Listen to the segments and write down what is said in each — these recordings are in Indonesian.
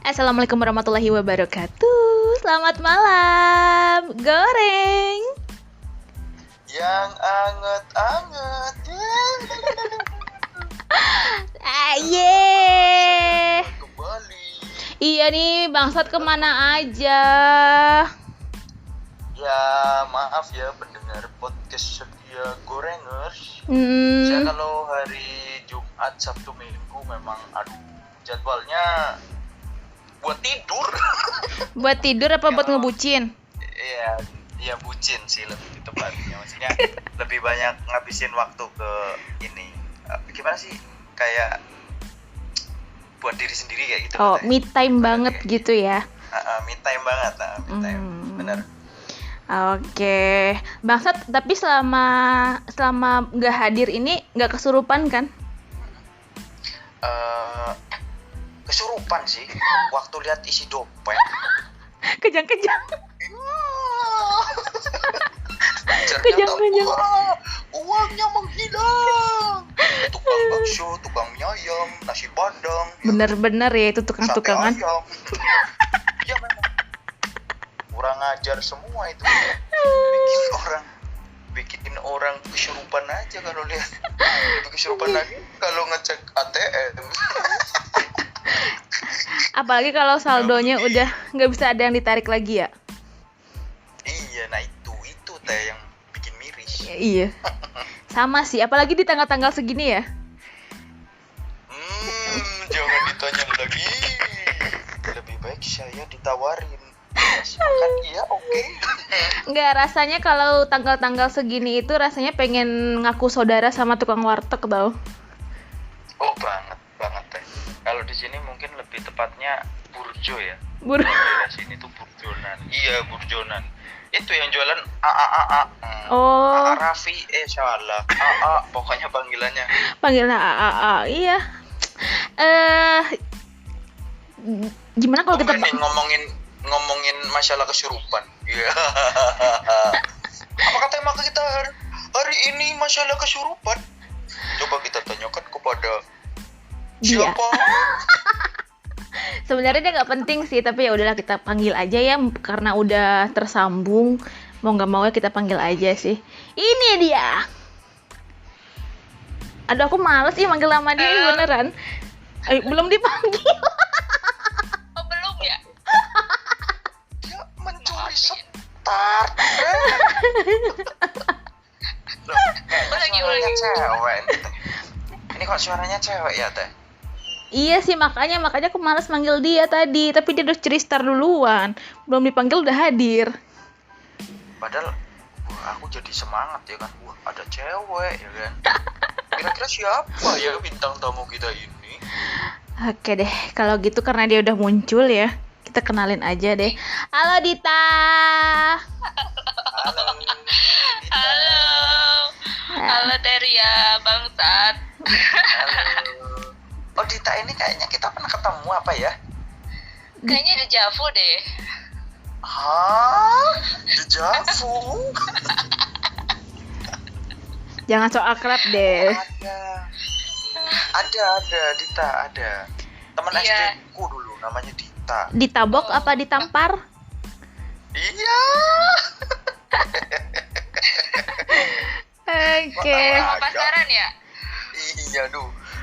Assalamualaikum warahmatullahi wabarakatuh. Selamat malam, goreng. Yang anget-anget. Yeay. Kembali. Iya nih, bangsat kemana aja? Ya, maaf ya pendengar podcast setia gorengers. Saya kalau hari Jumat, Sabtu, Minggu memang jadwalnya buat tidur. Buat tidur apa buat ngebucin? Iya bucin sih lebih tepatnya. Maksudnya lebih banyak ngabisin waktu ke ini. Gimana sih? Kayak buat diri sendiri kayak gitu. Oh, me time banget gitu ya. Me time banget, me time. Benar. Oke, bangsat. Tapi selama nggak hadir ini nggak kesurupan kan? Kesurupan sih. Waktu lihat isi dompet. Kejang-kejang. Kejang-kejang. Uangnya menghilang. Tukang bakso, tukang mie ayam, nasi padang. Bener-bener ya itu tukang-tukangan. Ya memang kurang ajar semua itu. Bikin orang kesurupan aja kalau lihat. Lebih kesurupan lagi kalau ngecek ATM. Apalagi kalau saldonya udah nggak bisa ada yang ditarik lagi ya. Iya, nah itu teh yang bikin miris. Iya. Sama sih, apalagi di tanggal-tanggal segini ya. Jangan ditanya lagi. Lebih baik saya ditawarin. Kan iya, oke. Nggak, rasanya kalau tanggal-tanggal segini itu rasanya pengen ngaku saudara sama tukang warteg tau. Oh, banget teh. Kalau di sini mungkin lebih tepatnya burjo ya. Di sini tuh burjonan. Iya, burjonan. Itu yang jualan A. Oh. A Raffi, salah. A, pokoknya panggilannya. Panggilan A. Iya. Gimana kalau kita ngomongin masalah kesurupan. Iya. Apa kata emang kita hari ini masalah kesurupan? Coba kita tanyakan kepada dia. Siapa? Sebenarnya dia nggak penting sih, tapi ya udahlah kita panggil aja ya karena udah tersambung. Mau nggak mau ya kita panggil aja sih. Ini dia. Aduh, aku males sih manggil nama dia beneran. Belum dipanggil. Oh, belum ya? Dia mencuri start. Suaranya cewek. Ini kok suaranya cewek ya teh? Iya sih, makanya aku malas manggil dia tadi. Tapi dia udah curi star duluan. Belum dipanggil udah hadir. Padahal aku jadi semangat ya kan. Wah, ada cewek ya kan. Kira-kira siapa ya bintang tamu kita ini? Oke deh, kalau gitu karena dia udah muncul ya, kita kenalin aja deh. Halo Dita. Halo. Halo Teria, bangsat. Halo. Oh, Dita ini kayaknya kita pernah ketemu apa ya? Kayaknya dejavu deh. Hah? Dejavu? Jangan so akrab deh. Ada, Dita ada. Teman Iya. SD ku dulu namanya Dita. Ditabok apa ditampar? Iya. Oke. Sama pacaran ya? Iya,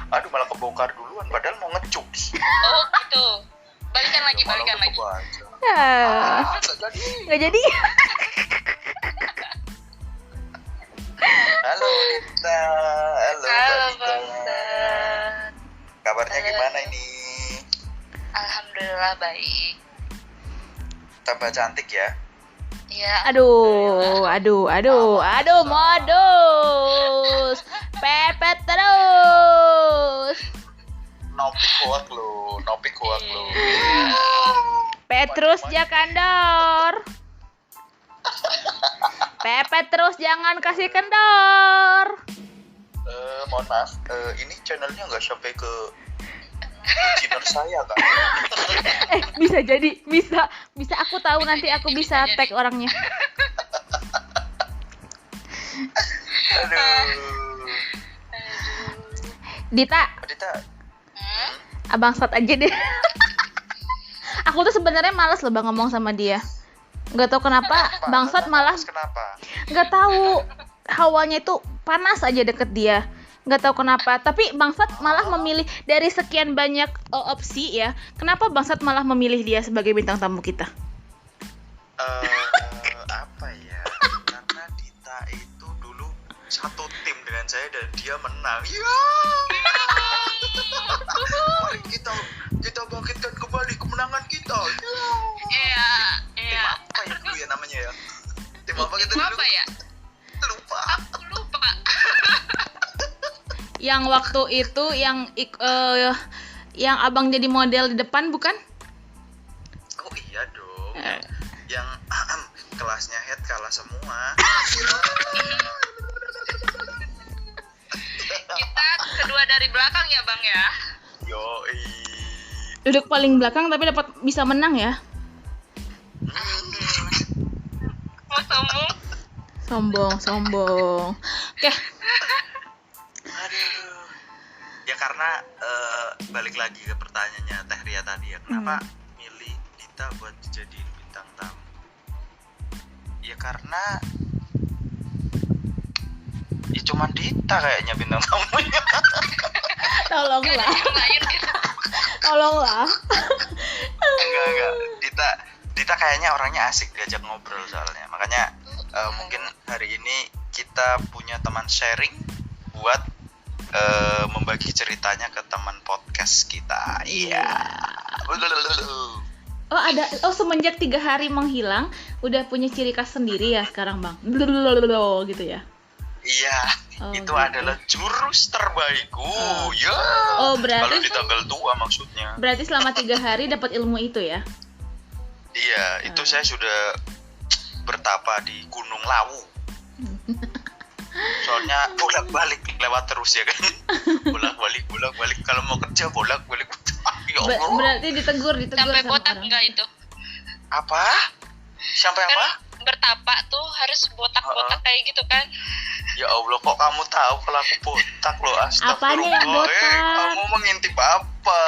aduh malah kebongkar duluan padahal mau ngecuks. Oh gitu. Balikan lagi. Nggak jadi. Halo Dita. Halo Mbak Dita. bangsat. Kabarnya gimana ini? Alhamdulillah baik. Tambah cantik ya? Iya. Aduh, modus. Pepet terus. Nopik kuat lo. Petrus Jakandor. Pepet terus, jangan kasih kendor. Mohon maaf, ini channelnya nggak sampai ke channel saya kan? Bisa jadi, bisa aku tahu nanti aku bisa tag orangnya. Aduh. Dita, Dita, abang sat aja deh. Aku tuh sebenarnya malas loh Bang ngomong sama dia. Nggak tahu kenapa bangsat malah Kenapa? nggak tahu, hawanya itu panas aja deket dia. Nggak tahu kenapa, tapi bangsat malah memilih dari sekian banyak opsi ya. Kenapa bangsat malah memilih dia sebagai bintang tamu kita? Apa ya? Karena Dita itu dulu satu tim dengan saya dan dia menang. Ya. Mari kita bangkitkan kembali kemenangan kita. Iya. Tim apa ya dulu ya namanya ya? Tim apa kita Itu dulu? apa ya? Lupa. Aku lupa. Yang waktu itu yang abang jadi model di depan bukan? Oh iya dong. Yang kelasnya head kalah semua. Kita kedua dari belakang ya Bang ya. Yoi. Duduk paling belakang tapi dapat bisa menang ya. Mau sombong. Oke. Aduh. Ya karena balik lagi ke pertanyaannya Teh Ria tadi ya. Kenapa milih Dita buat dijadiin bintang tamu? Ya karena ya cuman Dita kayaknya bintang tamunya. Tolonglah. Yang lain gitu. Tolonglah. Enggak. Dita kayaknya orangnya asik diajak ngobrol soalnya. Makanya mungkin hari ini kita punya teman sharing buat membagi ceritanya ke teman podcast kita. Iya. Semenjak 3 hari menghilang udah punya ciri khas sendiri ya sekarang Bang. Gitu ya. Iya. Oh, itu gitu. adalah jurus terbaikku. Ya. Oh, berarti kalau di tanggal tua maksudnya. Berarti selama 3 hari dapat ilmu itu ya. Iya, itu saya sudah bertapa di Gunung Lawu. Soalnya bolak-balik lewat terus ya kan. Bolak-balik. Kalau mau kerja bolak-balik. Ya Allah. Berarti ditegur Sampai sama botak orang. enggak itu? Apa? Sampai Kan apa? bertapak tuh harus botak-botak kayak gitu kan? Ya Allah, kok kamu tahu kalau aku botak loh? Apanya yang Astagfirullah. botak? Kamu mengintip apa?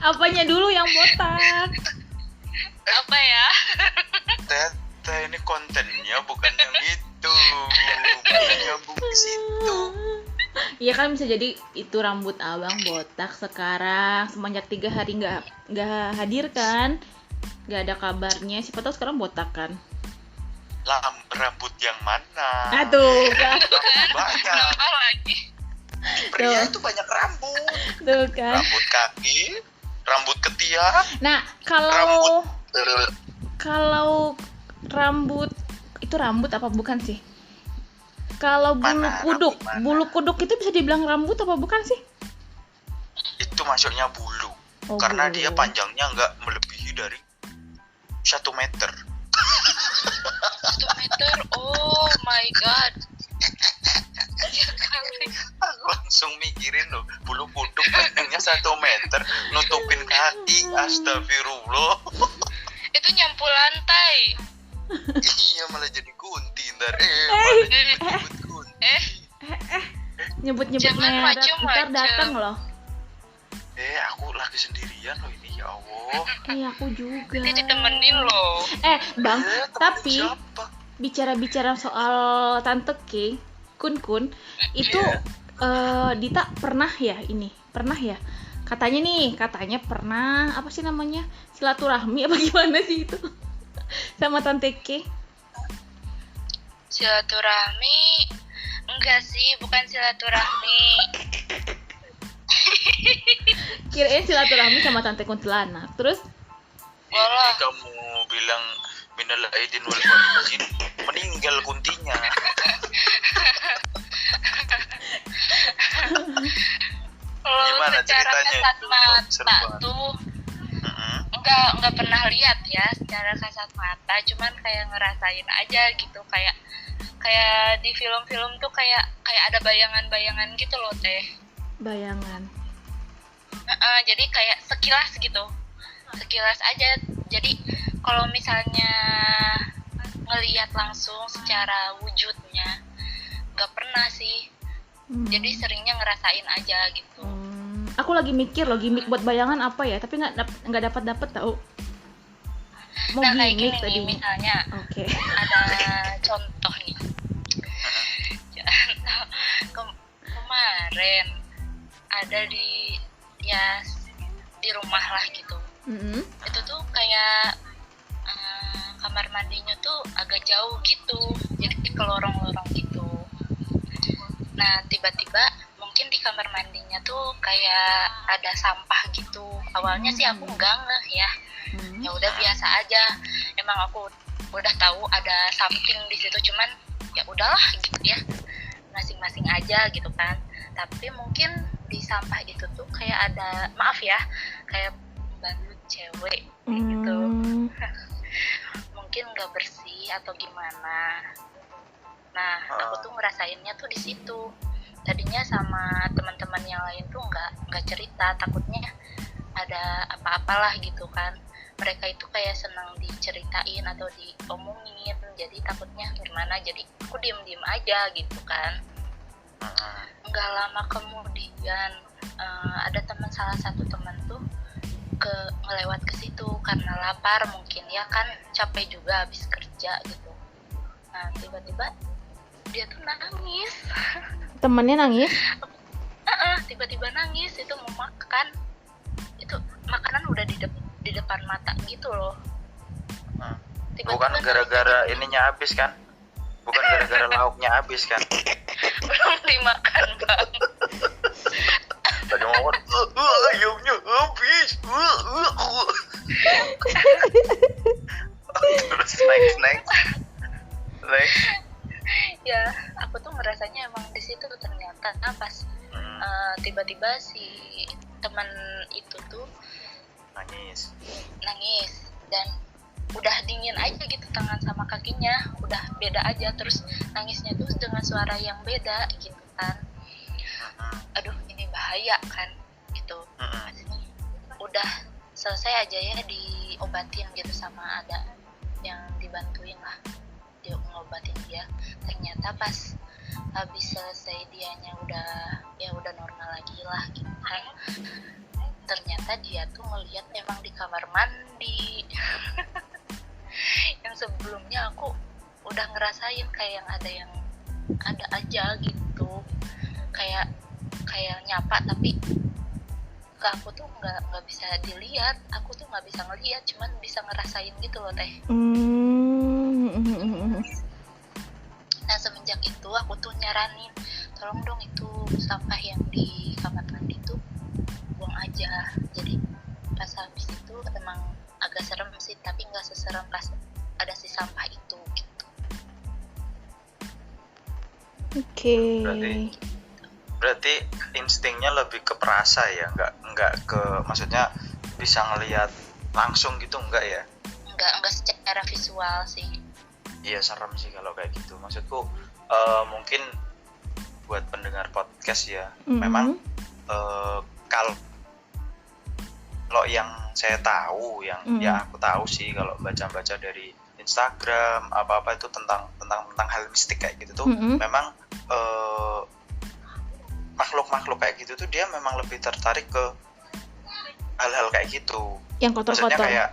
Apanya dulu yang botak? Apa ya? Tete, ini kontennya bukan yang itu. Bukan nyambung ke situ. Iya kan bisa jadi itu rambut abang botak sekarang semenjak 3 hari nggak hadir kan, nggak ada kabarnya. Siapa tahu sekarang botak kan? Rambut yang mana? Aduh, kan? Banyak. Kenapa lagi? Di pria itu banyak rambut. Tuh kan. Rambut kaki, rambut ketiak, Nah rambut. kalau rambut itu rambut apa bukan sih? Kalau Mana? Rambut mana? bulu kuduk itu bisa dibilang rambut apa bukan sih? Itu masuknya bulu. Oh, Karena bulu. dia panjangnya nggak melebihi dari 1 meter. 1 meter. Oh my god. Sekali. Aku langsung mikirin loh, bulu kuduk panjangnya 1 meter, nutupin kaki, astagfirullah. Itu nyampul lantai. Iya malah jadi kunti ntar. Malah jadi kunti. Nyebut-nyebut Jangan merek, macem-macem. ntar datang loh. Aku lagi sendirian loh ini, ya Allah. Aku juga. Nanti ditemenin loh. Bang, Temen tapi siapa? bicara-bicara soal Tante K, Kun, itu Dita pernah ya katanya pernah apa sih namanya, silaturahmi apa gimana sih itu sama Tante K? Silaturahmi? Enggak sih, bukan silaturahmi. Kirain silaturahmi sama Tante Kuntilanak. Terus Walah. Kamu bilang minal aidin wal faizin, meninggal kuntinya. Kalau Gimana secara ceritanya kasat itu? mata Seru banget. tuh Mm-mm. enggak pernah lihat ya secara kasat mata, cuman kayak ngerasain aja gitu, kayak di film-film tuh kayak ada bayangan-bayangan gitu loh Teh. bayangan. Jadi kayak sekilas gitu, sekilas aja. Jadi kalau misalnya ngelihat langsung secara wujudnya nggak pernah sih, jadi seringnya ngerasain aja gitu. Aku lagi mikir loh gimmick buat bayangan apa ya, tapi nggak dapat tahu. Mau Nah kayak gimmick gini nih, tadi. misalnya Oke. ada contoh nih. Kemarin ada di rumah lah gitu. Mm-mm. Itu tuh kayak kamar mandinya tuh agak jauh gitu, jadi ke lorong-lorong gitu. Nah tiba-tiba mungkin di kamar mandinya tuh kayak ada sampah gitu. Awalnya sih aku nggak ngeh ya, ya udah biasa aja. Emang aku udah tahu ada something di situ, cuman ya udahlah gitu ya, masing-masing aja gitu kan. Tapi mungkin di sampah itu tuh kayak ada, maaf ya, kayak balut cewek gitu. Mungkin nggak bersih atau gimana. Nah aku tuh ngerasainnya tuh di situ. Tadinya sama teman-teman yang lain tuh nggak cerita, takutnya ada apa-apalah gitu kan. Mereka itu kayak senang diceritain atau diomongin, jadi takutnya gimana, jadi aku diem-diem aja gitu kan. Nggak lama kemudian ada salah satu teman tuh ngelewat ke situ karena lapar mungkin ya kan, capek juga habis kerja gitu. Nah tiba-tiba dia tuh nangis. Temennya nangis? Tiba-tiba nangis, itu mau makan, itu makanan udah di depan mata gitu loh. Bukan gara-gara ininya habis kan? Bukan gara-gara lauknya habis kan? Belum dimakan bang. Tadi ngomong, ayamnya habis. Terus next. Ya aku tuh ngerasanya emang di situ ternyata pas tiba-tiba si teman itu tuh nangis dan udah dingin aja gitu tangan sama kakinya, udah beda aja, terus nangisnya tuh dengan suara yang beda gitu kan. Aduh ini bahaya kan gitu. Udah selesai aja ya diobatin gitu, sama ada yang dibantuin lah dia ngobatin dia. Ternyata pas habis selesai dianya udah normal lagi lah gitu kan. Ternyata dia tuh ngelihat emang di kamar mandi. Yang sebelumnya aku udah ngerasain kayak yang ada aja gitu, kayak nyapa, tapi ke aku tuh nggak bisa dilihat, aku tuh nggak bisa ngelihat, cuman bisa ngerasain gitu loh teh. Nah semenjak itu aku tuh nyaranin, tolong dong itu sampah yang di kamar mandi tuh buang aja. Jadi pas habis itu emang agak serem sih, tapi nggak seserem pas ada si sampah itu gitu. Oke. Berarti instingnya lebih ke perasa ya, nggak ke, maksudnya bisa ngelihat langsung gitu, enggak ya? Enggak secara visual sih. Iya serem sih kalau kayak gitu. Maksudku mungkin buat pendengar podcast ya, memang kalau yang saya tahu, yang ya aku tahu sih kalau baca-baca dari Instagram apa itu tentang hal mistik kayak gitu tuh, memang makhluk kayak gitu tuh dia memang lebih tertarik ke hal-hal kayak gitu. Yang kotor-kotor. Maksudnya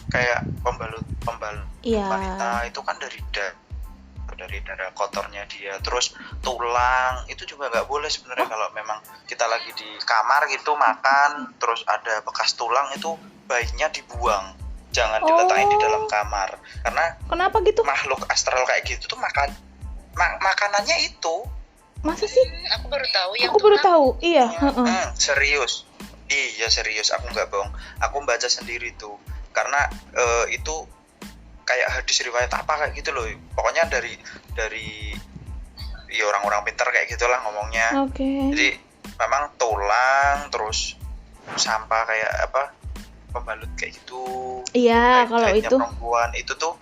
kayak pembalut wanita itu kan dari darah kotornya dia. Terus tulang itu juga nggak boleh sebenarnya. Kalau memang kita lagi di kamar gitu makan terus ada bekas tulang, itu baiknya dibuang, jangan diletakin di dalam kamar. Karena kenapa gitu? Makhluk astral kayak gitu tuh makanannya itu. Masa sih? Aku baru tahu yang aku baru tahu. Iya. Serius. Iya serius, aku nggak bohong. Aku baca sendiri tuh. Karena itu kayak hadis riwayat apa kayak gitu loh. Pokoknya dari ya orang-orang pintar kayak gitulah ngomongnya. Jadi memang tulang terus sampah kayak apa, pembalut kayak gitu. Iya, kalau itu perempuan itu tuh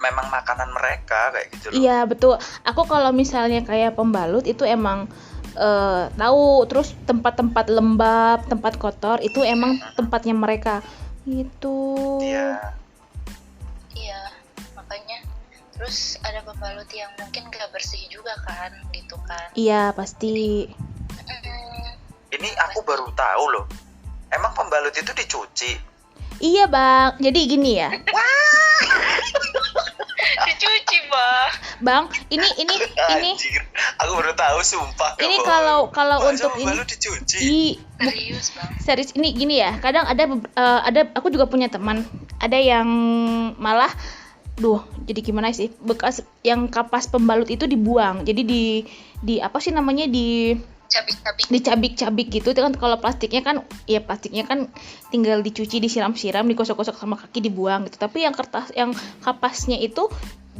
memang makanan mereka kayak gitu loh. Iya betul. Aku kalau misalnya kayak pembalut itu emang tahu. Terus tempat-tempat lembab, tempat kotor itu emang tempatnya mereka gitu. Iya, makanya terus ada pembalut yang mungkin gak bersih juga kan gitu kan. Iya pasti. Ini aku baru tahu loh. Emang pembalut itu dicuci? Iya bang, jadi gini ya, Dicuci bang. bang, ini Anjir, aku baru tahu sumpah. ini gak kalau bohong. untuk Masa ini pembalut dicuci? Serius bang. series ini gini ya, kadang ada aku juga punya teman, ada yang malah, jadi gimana sih, bekas yang kapas pembalut itu dibuang, jadi di apa sih namanya, Cabik-cabik. dicabik-cabik gitu kan. Kalau plastiknya kan tinggal dicuci, disiram-siram, digosok-gosok sama kaki, dibuang gitu. Tapi yang kertas, yang kapasnya itu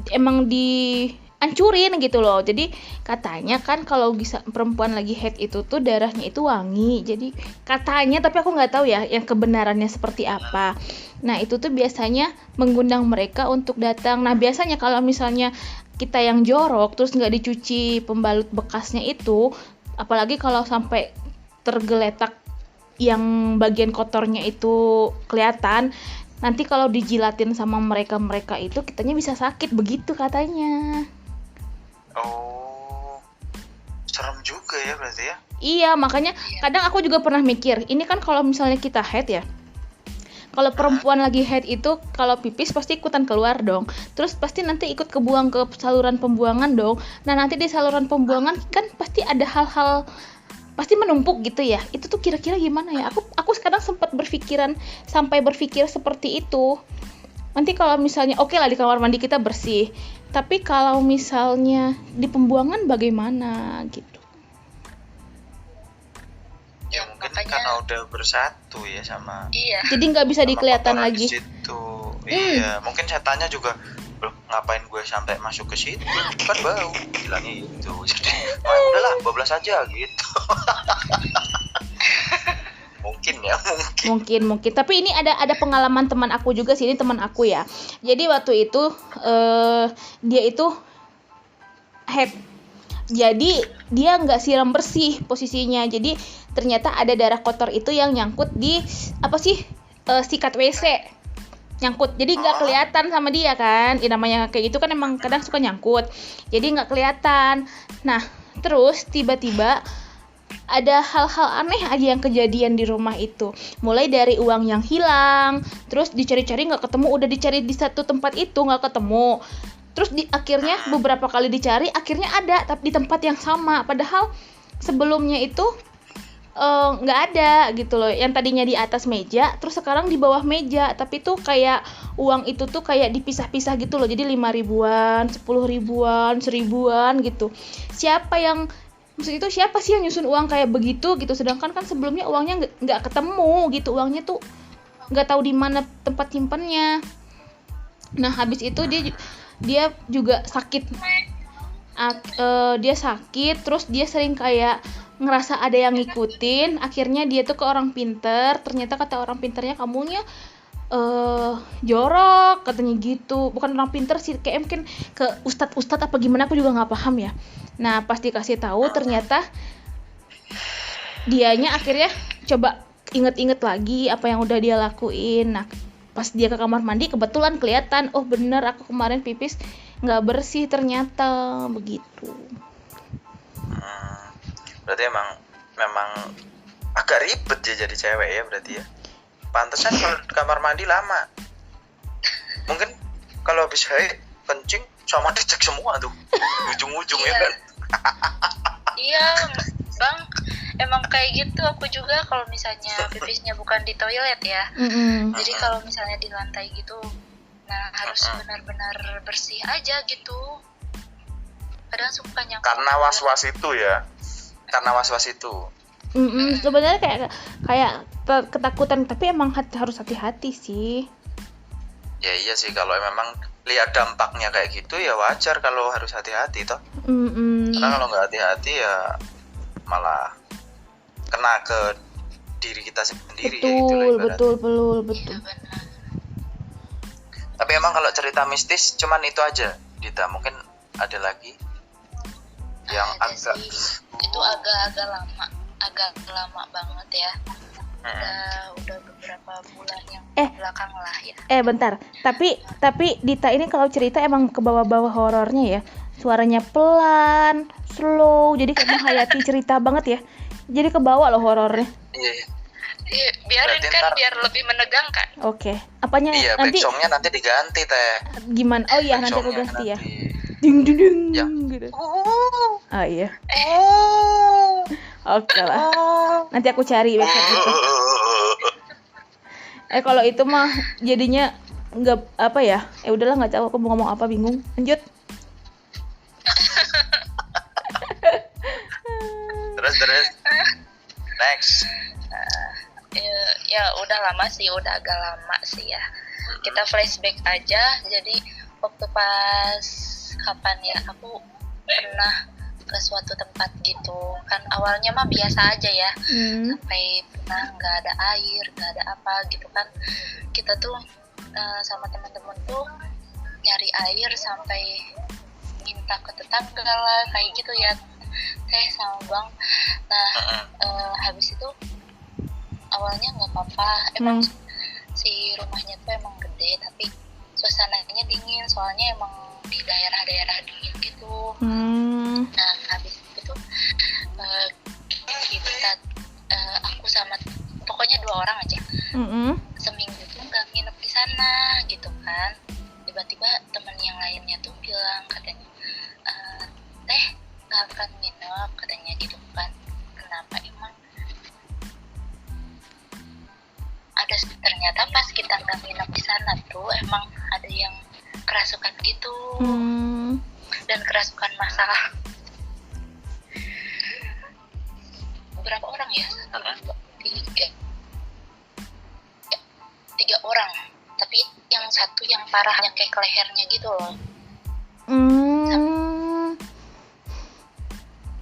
emang dihancurin gitu loh. Jadi katanya kan kalau bisa perempuan lagi haid itu tuh darahnya itu wangi. Jadi katanya, tapi aku nggak tahu ya yang kebenarannya seperti apa. Nah itu tuh biasanya mengundang mereka untuk datang. Nah biasanya kalau misalnya kita yang jorok terus nggak dicuci pembalut bekasnya itu, apalagi kalau sampai tergeletak yang bagian kotornya itu kelihatan, nanti kalau dijilatin sama mereka itu kitanya bisa sakit, begitu katanya. Oh, serem juga ya berarti ya. Iya, makanya kadang aku juga pernah mikir, ini kan kalau misalnya kita haid ya, kalau perempuan lagi haid itu kalau pipis pasti ikutan keluar dong, terus pasti nanti ikut kebuang ke saluran pembuangan dong. Nah nanti di saluran pembuangan kan pasti ada hal-hal pasti menumpuk gitu ya. Itu tuh kira-kira gimana ya? Aku sekarang sempat sampai berpikir seperti itu. Nanti kalau misalnya oke lah di kamar mandi kita bersih, tapi kalau misalnya di pembuangan bagaimana gitu? Ya mungkin makanya- karena udah bersatu ya sama. Iya. Jadi nggak bisa sama dikelihatan kotoran lagi. di situ. Iya, mungkin setannya juga, "Loh, ngapain gue sampai masuk ke situ? Kan bau." Bilangnya itu. Jadi, udahlah, bablas aja gitu. Mungkin tapi ini ada pengalaman teman aku juga sih, ini teman aku ya. Jadi waktu itu dia itu haid, jadi dia nggak siram bersih posisinya, jadi ternyata ada darah kotor itu yang nyangkut di sikat WC, nyangkut, jadi nggak kelihatan sama dia kan. Namanya kayak gitu kan emang kadang suka nyangkut, jadi nggak kelihatan. Nah terus tiba-tiba ada hal-hal aneh aja yang kejadian di rumah itu. Mulai dari uang yang hilang, terus dicari-cari nggak ketemu, udah dicari di satu tempat itu nggak ketemu. Terus akhirnya beberapa kali dicari, akhirnya ada tapi di tempat yang sama. Padahal sebelumnya itu nggak ada gitu loh. Yang tadinya di atas meja, terus sekarang di bawah meja. Tapi tuh kayak uang itu tuh kayak dipisah-pisah gitu loh. Jadi 5 ribuan, 10 ribuan, 1000-an gitu. Maksud itu siapa sih yang nyusun uang kayak begitu gitu, sedangkan kan sebelumnya uangnya nggak ketemu gitu, uangnya tuh nggak tahu di mana tempat simpannya. Nah habis itu dia juga sakit, dia sakit, terus dia sering kayak ngerasa ada yang ngikutin. Akhirnya dia tuh ke orang pinter, ternyata kata orang pinternya, kamunya jorok katanya gitu. Bukan orang pinter sih, kayak mungkin ke ustadz apa gimana, aku juga nggak paham ya. Nah pas dikasih tahu ternyata dianya akhirnya coba inget-inget lagi apa yang udah dia lakuin. Nah pas dia ke kamar mandi kebetulan kelihatan, oh bener aku kemarin pipis nggak bersih ternyata, begitu. Berarti memang agak ribet ya jadi cewek ya berarti ya. Pantesan kalau di kamar mandi lama. Mungkin kalau habis haid kencing sama dicek semua tuh ujung-ujungnya kan. Iya bang, emang kayak gitu. Aku juga kalau misalnya pipisnya bukan di toilet ya, jadi kalau misalnya di lantai gitu, nah harus benar-benar bersih aja gitu. Kadang suka nyangkut Karena was-was itu ya. Sebenarnya kayak ketakutan, tapi emang harus hati-hati sih. Ya iya sih, kalau memang lihat dampaknya kayak gitu ya wajar kalau harus hati-hati toh. Karena kalau nggak hati-hati ya malah kena ke diri kita sendiri. Betul. Iya, benar. Tapi emang kalau cerita mistis cuman itu aja, Dita. Mungkin ada lagi yang Ada agak sih. Itu agak lama banget ya. Udah beberapa bulan yang belakang lah ya. Bentar. Tapi Dita ini kalau cerita emang ke bawah-bawah horornya ya. Suaranya pelan, slow, jadi kayak menghayati cerita banget ya. Jadi kebawa loh horornya. Iya. Iya, biarin Berarti kan ntar- biar lebih menegangkan. Oke. Apanya Iya, nanti backsongnya nanti diganti teh. gimana? Oh iya, nanti aku Backsongnya ganti ya. nanti. Ding ding ding Ya. gitu. Oh iya. Oh. Oke lah. Nanti aku cari website itu. Kalau itu mah jadinya nggak apa ya? Udahlah, nggak tahu aku mau ngomong apa, bingung. Lanjut. Terus. Next. Ya udah lama sih, udah agak lama sih ya. Kita flashback aja. Jadi waktu pas kapan ya, aku pernah ke suatu tempat gitu kan. Awalnya mah biasa aja ya, sampai pernah nggak ada air, nggak ada apa gitu kan. Kita tuh sama teman-teman tuh nyari air sampai minta ke tetangga lah kayak gitu ya, teh sama bang. Nah habis itu awalnya nggak apa-apa, emang si rumahnya tuh emang gede tapi suasananya dingin, soalnya emang di daerah-daerah dingin gitu. Nah habis itu kita aku sama pokoknya 2 orang aja seminggu tuh nggak nginep di sana gitu kan. Tiba-tiba teman yang lainnya tuh bilang katanya, teh nggak akan nginep katanya gitu kan. Kenapa emang? Ada, ternyata pas kita nggak nginep di sana tuh emang ada yang kerasukan gitu. Dan kerasukan masalah. Berapa orang ya? 3 orang. Tapi yang satu yang parah, yang kayak ke lehernya gitu loh.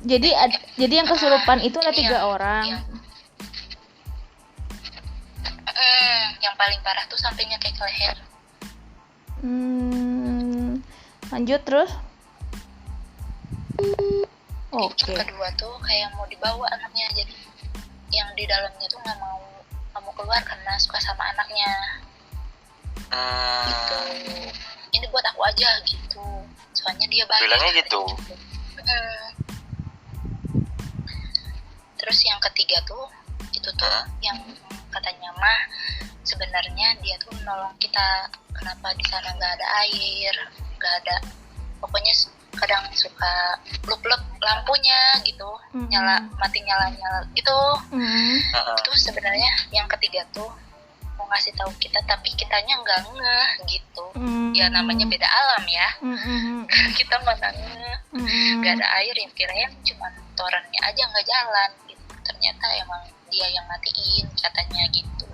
Jadi yang kesurupan itu ada Ini 3 orang. Yang paling parah tuh sampainya kayak ke leher. Lanjut terus. Yang kedua tuh kayak mau dibawa anaknya, jadi yang di dalamnya tuh nggak mau keluar karena suka sama anaknya. Gitu. Ini buat aku aja gitu. Soalnya dia baik. Bilangnya gitu. Terus yang ketiga tuh itu tuh yang katanya mah sebenarnya dia tuh nolong kita. Kenapa di sana nggak ada air, nggak ada, pokoknya kadang suka blub lampunya gitu, mati nyala gitu. Itu sebenarnya yang ketiga tuh mau ngasih tahu kita tapi kitanya nggak ngeh gitu. Ya namanya beda alam ya. Kita mana ngeh, nggak ada air, yang kirain cuma torennya aja nggak jalan gitu. Ternyata emang dia yang matiin katanya gitu,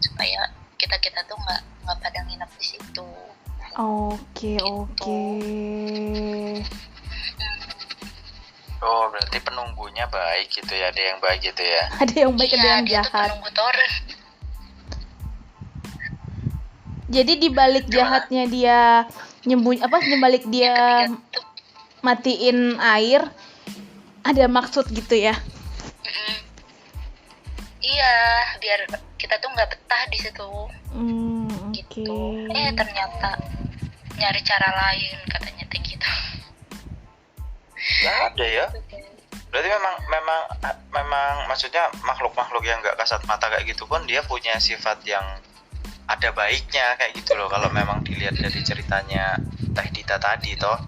supaya kita tuh nggak pada nginep di situ. Oke. Oh, berarti penunggunya baik gitu ya, ada yang baik gitu ya. Ada yang baik, ada yang dia tuh jahat. penunggu toren. Jadi di balik jahatnya dia nyembalik dia matiin air, ada maksud gitu ya. Iya, biar kita tuh nggak betah di situ. Gitu. Ternyata nyari cara lain katanya teh gitu. Nggak ada ya. Berarti memang maksudnya makhluk-makhluk yang nggak kasat mata kayak gitu pun dia punya sifat yang ada baiknya kayak gitu loh. Kalau memang dilihat dari ceritanya Teh Dita tadi toh.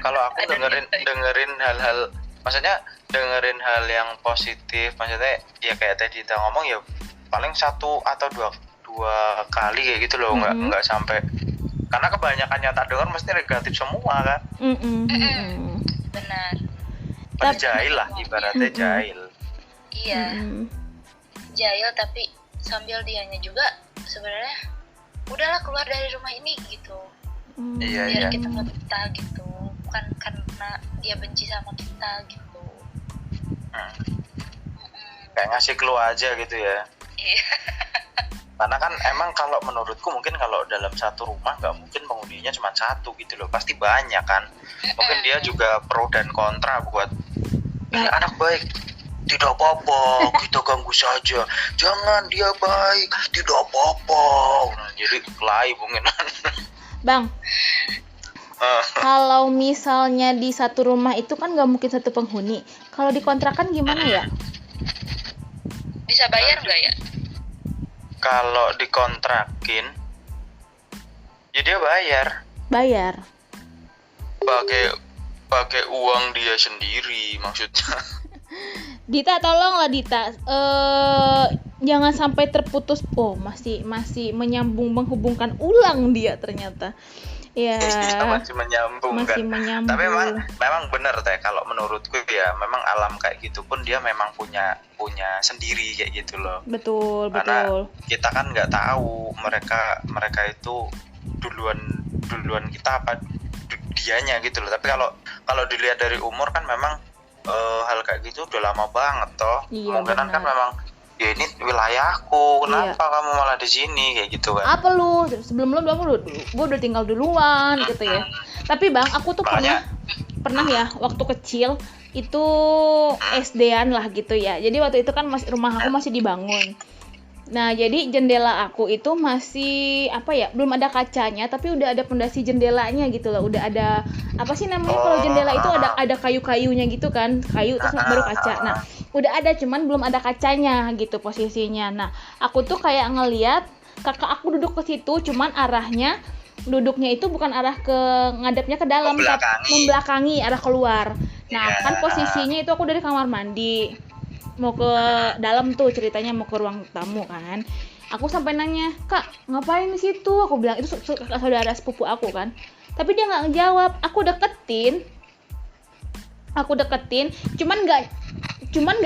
Kalau aku dengerin hal-hal, maksudnya dengerin hal yang positif, maksudnya ya kayak Teh Dita ngomong ya paling 1 atau 2 kali kayak gitu loh, nggak sampai. Karena kebanyakannya tak dengar mesti negatif semua kan. Benar. Pada jahil lah, ibaratnya jahil. Iya. Jahil, tapi sambil dianya juga sebenarnya udahlah keluar dari rumah ini gitu. Biar kita nggak betah gitu, bukan karena dia benci sama kita gitu. Kayak ngasih clue aja gitu ya. Iya. Karena kan emang kalau menurutku mungkin kalau dalam satu rumah nggak mungkin penghuninya cuma 1 gitu loh, pasti banyak kan. Mungkin dia juga pro dan kontra buat ini anak baik, tidak apa-apa, kita ganggu saja. Jangan, dia baik, tidak apa-apa. Nah, jadi kelahi mungkin. Bang, Kalau misalnya di satu rumah itu kan nggak mungkin satu penghuni. Kalau di kontrakan gimana ya? Bisa bayar nggak ya? Kalau dikontrakin, ya dia Bayar. pakai uang dia sendiri maksudnya. Dita, tolonglah Dita. Jangan sampai terputus. Oh, masih menghubungkan ulang dia ternyata. Ya. Masih menyambung Masih kan. menyambung. Tapi memang benar teh, kalau menurutku ya memang alam kayak gitu pun dia memang punya sendiri kayak gitu loh. Betul, Karena betul. kita kan nggak tahu mereka itu duluan kita apa dianya gitu loh. Tapi kalau dilihat dari umur kan memang hal kayak gitu udah lama banget toh. Iya, Kemungkinan kan benar. memang ya ini wilayahku, Iya. kenapa kamu malah di sini kayak gitu kan. Apa lu? Sebelum lu gue udah tinggal duluan gitu ya. Tapi Bang, aku tuh Makanya- pernah ya waktu kecil itu SD-an lah gitu ya. Jadi waktu itu kan rumah aku masih dibangun. Nah, jadi jendela aku itu masih belum ada kacanya, tapi udah ada pondasi jendelanya gitu loh. Udah ada apa sih namanya kalau jendela itu ada kayu-kayunya gitu kan, kayu terus baru kaca. Nah, udah ada cuman belum ada kacanya gitu posisinya. Nah, aku tuh kayak ngeliat kakak aku duduk ke situ, cuman arahnya duduknya itu bukan arah ke ngadepnya ke dalam, tapi membelakangi arah keluar. Nah, kan posisinya itu aku dari kamar mandi mau ke dalam tuh, ceritanya mau ke ruang tamu kan. Aku sampai nanya, "Kak, ngapain di situ?" Aku bilang itu saudara sepupu aku kan. Tapi dia nggak ngejawab. Aku deketin, cuman nggak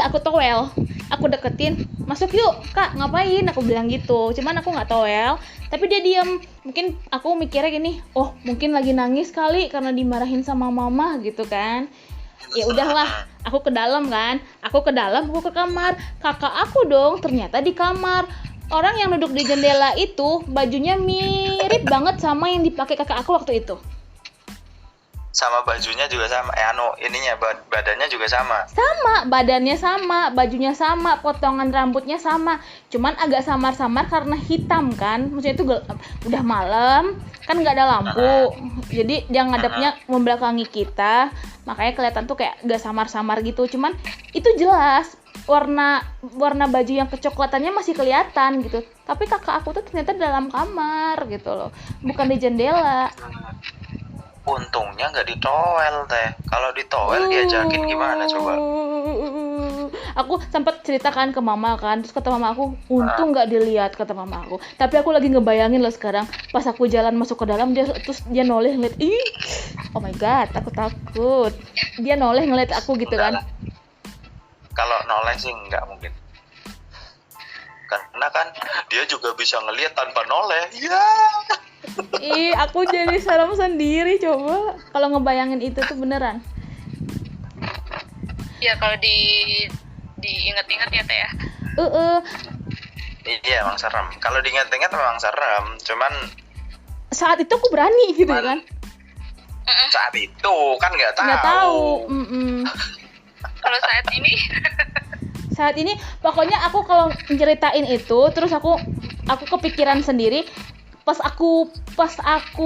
aku towel. Aku deketin, "Masuk yuk, Kak, ngapain?" Aku bilang gitu. Cuman aku nggak towel, tapi dia diam. Mungkin aku mikirnya gini, oh mungkin lagi nangis kali karena dimarahin sama mama gitu kan. Ya udahlah, aku ke dalam kan. Aku ke kamar. Kakak aku dong ternyata di kamar. Orang yang duduk di jendela itu bajunya mirip banget sama yang dipakai kakak aku waktu itu. Sama bajunya juga sama, ininya badannya juga sama. Sama, badannya sama, bajunya sama, potongan rambutnya sama. Cuman agak samar-samar karena hitam kan. Maksudnya itu udah malam, kan nggak ada lampu. Jadi dia ngadepnya membelakangi kita, makanya kelihatan tuh kayak gak samar-samar gitu. Cuman itu jelas warna baju yang kecoklatannya masih kelihatan gitu. Tapi kakak aku tuh ternyata dalam kamar gitu loh, bukan di jendela. Untungnya nggak ditowel teh. Kalau ditowel diajakin gimana coba? Aku sempat ceritakan ke mama kan, terus kata mama aku, untung nggak dilihat, kata mama aku. Tapi aku lagi ngebayangin loh sekarang, pas aku jalan masuk ke dalam dia noleh ngeliat, oh my god, aku takut. Dia noleh ngeliat aku gitu kan. Kalau noleh sih nggak mungkin. Karena kan dia juga bisa ngelihat tanpa noleh. Ya. Aku jadi serem sendiri coba kalau ngebayangin itu tuh beneran. Ya kalau diingat-ingat ya teh ya. Iya emang serem. Kalau diingat-ingat memang serem. Cuman saat itu aku berani gitu kan. Saat itu kan nggak tahu. Nggak tahu. Kalau saat ini pokoknya aku kalau ceritain itu terus aku kepikiran sendiri. Pas aku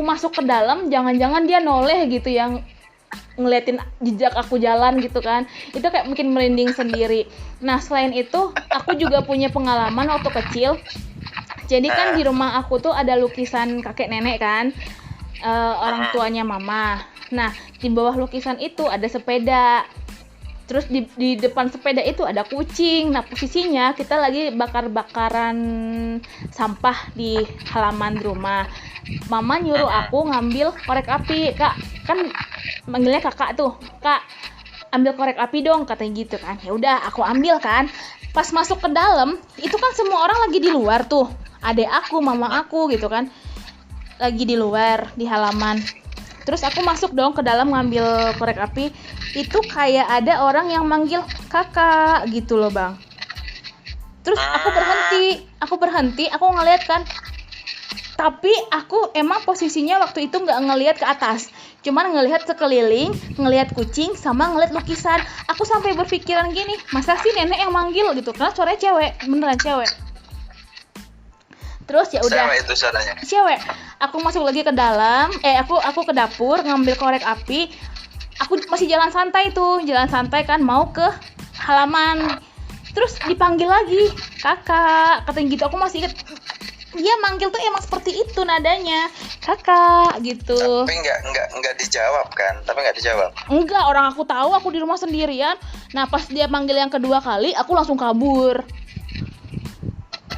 masuk ke dalam, jangan-jangan dia noleh gitu yang ngeliatin jejak aku jalan gitu kan. Itu kayak mungkin merinding sendiri. Nah, selain itu aku juga punya pengalaman waktu kecil. Jadi kan di rumah aku tuh ada lukisan kakek nenek kan, orang tuanya mama. Nah, di bawah lukisan itu ada sepeda. Terus di depan sepeda itu ada kucing. Nah, posisinya kita lagi bakar-bakaran sampah di halaman rumah. Mama nyuruh aku ngambil korek api. Kak, kan manggilnya kakak tuh. Kak, ambil korek api dong, katanya gitu kan. Ya udah, aku ambil kan. Pas masuk ke dalam, itu kan semua orang lagi di luar tuh. Adek aku, mama aku gitu kan. Lagi di luar, di halaman. Terus aku masuk dong ke dalam ngambil korek api. Itu kayak ada orang yang manggil kakak gitu loh bang. Terus aku berhenti, aku ngeliat kan. Tapi aku emang posisinya waktu itu nggak ngelihat ke atas. Cuman ngelihat sekeliling, ngelihat kucing, sama ngelihat lukisan. Aku sampai berpikiran gini, masa sih nenek yang manggil gitu. Karena suaranya cewek, beneran cewek. Terus ya udah. Cewek itu saudaranya. Cewek. Aku masuk lagi ke dalam, aku ke dapur ngambil korek api. Aku masih jalan santai kan mau ke halaman. Terus dipanggil lagi, kakak, katanya gitu. Aku masih inget, dia manggil tuh emang seperti itu nadanya, kakak gitu. Tapi nggak dijawab kan? Tapi nggak dijawab. Enggak, orang aku tahu aku di rumah sendirian. Nah pas dia manggil yang kedua kali, aku langsung kabur.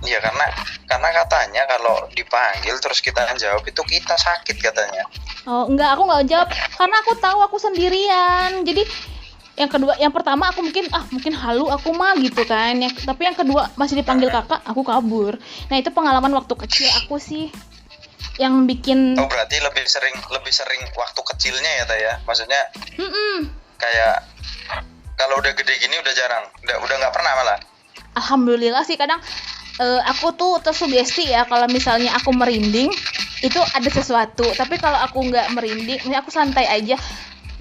Iya karena katanya kalau dipanggil terus kita jawab itu kita sakit katanya. Oh enggak, aku nggak jawab karena aku tahu aku sendirian. Jadi yang pertama aku mungkin halu aku mah gitu kan. Tapi yang kedua masih dipanggil kakak, aku kabur. Nah itu pengalaman waktu kecil aku sih yang bikin. Oh berarti lebih sering waktu kecilnya ya Teh ya? Maksudnya kayak kalau udah gede gini udah jarang, udah nggak pernah malah. Alhamdulillah sih kadang aku tuh tersugesti ya kalau misalnya aku merinding itu ada sesuatu. Tapi kalau aku nggak merinding, misalnya aku santai aja,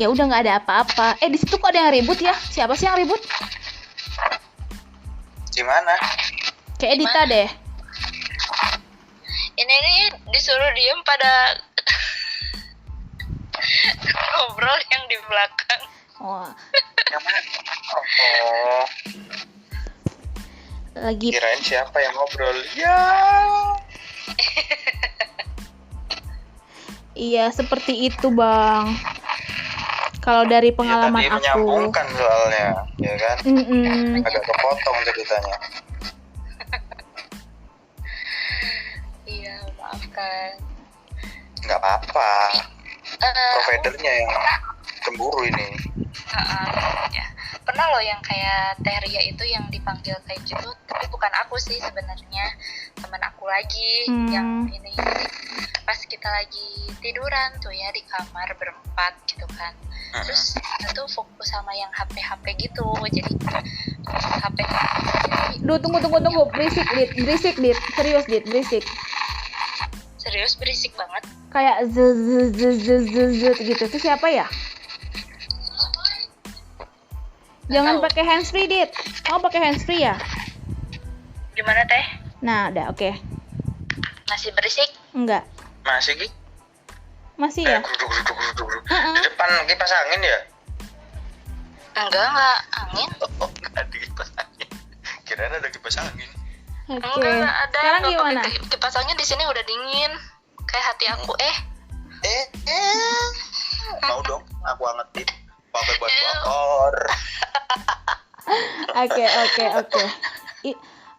ya udah nggak ada apa-apa. Di situ kok ada yang ribut ya? Siapa sih yang ribut? Gimana? Kayak Edita deh. Ini disuruh diem pada ngobrol yang di belakang. Oh, Yang mana? Oh, lagi kirain siapa yang ngobrol? Ya. iya seperti itu bang. Kalau dari pengalaman ya, tadi aku. menyambungkan soalnya, ya kan? Agak kepotong ceritanya. Iya, maafkan. Nggak apa-apa. Providernya yang cemburu ini. Ya. Pernah loh yang kayak Teh Ria itu yang dipanggil kayak gitu, tapi bukan aku sih sebenarnya, teman aku lagi yang ini. Pas kita lagi tiduran tuh ya di kamar berempat gitu kan, terus kita tuh fokus sama yang HP gitu, jadi HP. Duh tunggu, berisik dit, Serius berisik banget. Kayak z gitu. Itu siapa ya? Jangan pakai handsfree dit. Kamu pakai handsfree ya? Gimana Teh? Nah, udah oke. Masih berisik? Enggak. Masih Ki? Masih ya? Geruduk. Di depan kipas angin ya? Enggak angin. Oh, enggak ada kipas angin. Kirain ada kipas angin. Oke. Enggak ada. Sekarang Nggak gimana? pakai kipas angin di sini udah dingin. Kayak hati aku Mau dong, aku angetin. Pakai buat bakar. Oke.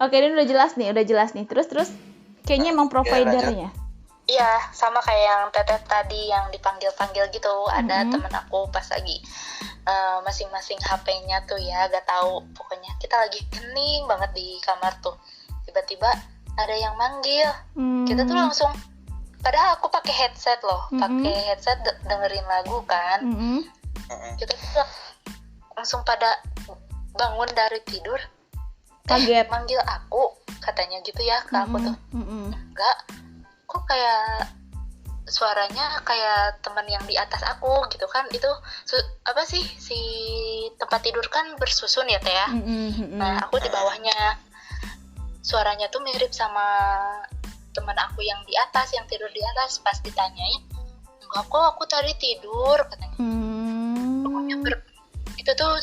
Oke, ini udah jelas nih. Terus kayaknya emang providernya. Iya, sama kayak yang Teteh tadi yang dipanggil-panggil gitu. Ada temen aku pas lagi masing-masing HP-nya tuh ya, gak tahu. Pokoknya kita lagi hening banget di kamar tuh. Tiba-tiba ada yang manggil. Kita tuh langsung, padahal aku pakai headset loh, pakai headset dengerin lagu kan. Kita tuh langsung pada bangun dari tidur. Kaget. Manggil aku, katanya gitu ya ke aku tuh. Enggak, kok kayak suaranya kayak teman yang di atas aku gitu kan. Itu apa sih, si tempat tidur kan bersusun ya Teh ya. Nah aku di bawahnya, suaranya tuh mirip sama teman aku yang di atas, yang tidur di atas. Pas ditanyain, enggak kok aku tadi tidur katanya. Pokoknya itu tuh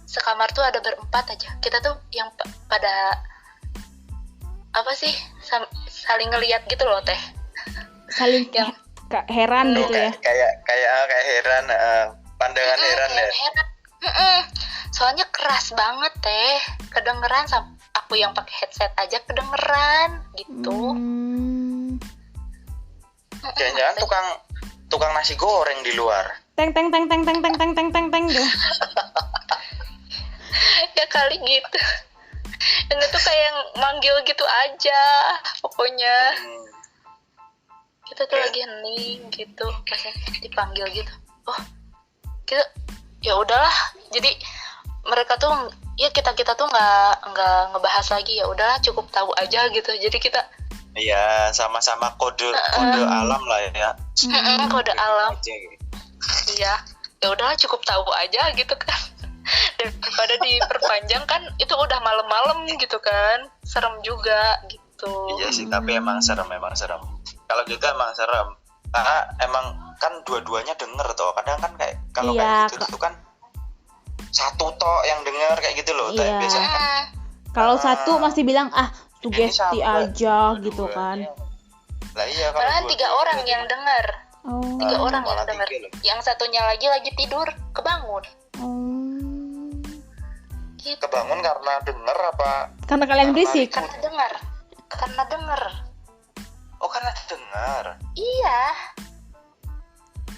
sekamar tuh ada berempat aja. Kita tuh yang pada apa sih, saling ngelihat gitu loh Teh. Saling yang heran gitu ya. Kayak heran, pandangan heran ya. Soalnya keras banget Teh, kedengeran. Aku yang pakai headset aja kedengeran gitu. Jangan-jangan tukang nasi goreng di luar. Teng deh. Ya kali gitu. Dan itu kayak yang manggil gitu aja pokoknya. Kita tuh lagi hening gitu, pas dipanggil gitu. Oh, kita ya udahlah. Jadi mereka tuh ya kita tuh nggak ngebahas lagi, ya udahlah cukup tahu aja gitu. Jadi kita iya sama-sama kode alam lah ya. Kode alam. Aja, gitu. Iya, ya udahlah cukup tahu aja gitu kan. Daripada diperpanjang kan, itu udah malam-malam gitu kan, serem juga gitu. gitu. Iya sih, tapi emang serem. Kalau gitu emang serem. Karena emang kan dua-duanya denger toh. Kadang kan kayak kalau Iya, kayak gitu tuh kan satu toh yang denger kayak gitu loh. Iya. Biasanya kan Kalau satu masih bilang ini sugesti sama, aja dua-duanya. gitu kan. Lah iya kalau Malahan 3 orang yang dengar. Oh. 3 orang yang malah dengar. 3 loh. Yang satunya lagi tidur, kebangun. Gitu. Kebangun karena denger apa? Karena kalian berisik. Karena dengar. Oh karena denger. Iya,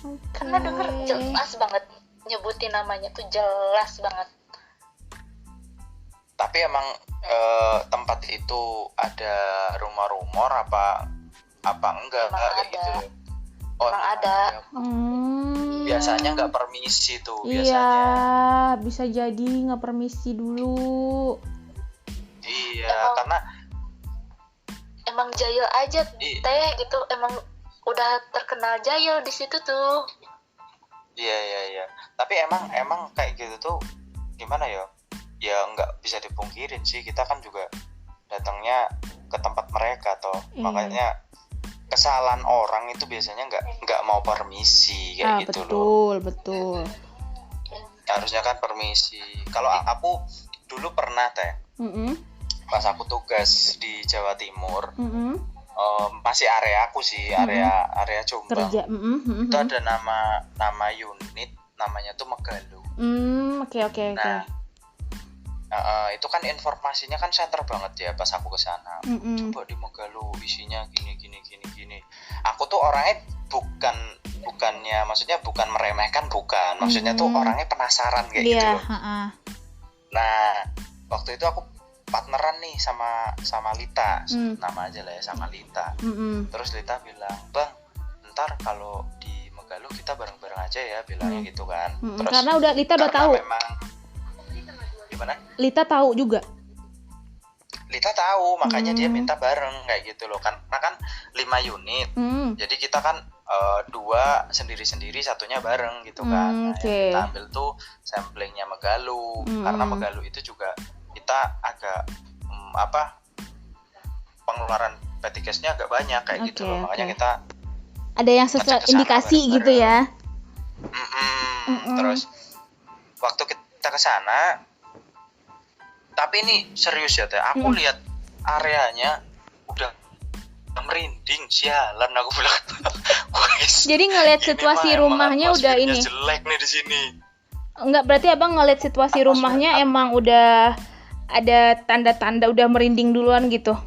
Oke. karena denger jelas banget nyebutin namanya tuh jelas banget. Tapi emang tempat itu ada rumor-rumor apa enggak Emang kayak ada. gitu loh. Emang ada. Biasanya nggak permisi tuh Iya, biasanya. bisa jadi nggak permisi dulu. Iya, Emang- karena Emang jahil aja i- teh gitu, emang udah terkenal jahil di situ tuh. iya. Tapi emang kayak gitu tuh gimana ya? Ya nggak bisa dipungkirin sih, kita kan juga datangnya ke tempat mereka toh. Iya. Makanya kesalahan orang itu biasanya nggak mau permisi kayak gitu loh. Betul. Harusnya kan permisi. Kalau aku dulu pernah teh, pas aku tugas di Jawa Timur, masih area aku sih, area Jombang. Kerja. Itu ada nama unit, namanya tuh Megalu. Oke. Nah, itu kan informasinya kan center banget ya pas aku ke sana. Coba di Megalu isinya gini. Aku tuh orangnya bukannya, maksudnya bukan meremehkan, bukan. Maksudnya tuh orangnya penasaran kayak gitu Iya. loh. Nah, waktu itu aku partneran nih sama Lita, nama aja lah ya, sama Lita. Terus Lita bilang, "Bang, ntar kalau di Megalu kita bareng-bareng aja ya," bilangnya gitu kan. Terus Karena Lita udah karena tahu. memang gimana? Lita tahu juga. Lita tahu, makanya dia minta bareng kayak gitu loh. Karena kan 5 unit. Jadi kita kan 2 sendiri-sendiri, satunya bareng gitu kan. Nah, Oke. yang kita ambil tuh samplingnya Megalu. Karena Megalu itu juga kita agak pengeluaran petikesnya agak banyak kayak gitu loh. Makanya kita Ada yang sesuai kesana indikasi bareng-bareng. gitu ya. Terus waktu kita ke sana, tapi ini serius ya teh, aku lihat areanya udah merinding, sialan aku bilang. Guys, Jadi ngelihat ini situasi mah emang rumahnya udah atmosfernya ini. jelek nih di sini. Enggak, berarti Abang ngelihat situasi rumahnya emang udah ada tanda-tanda udah merinding duluan gitu.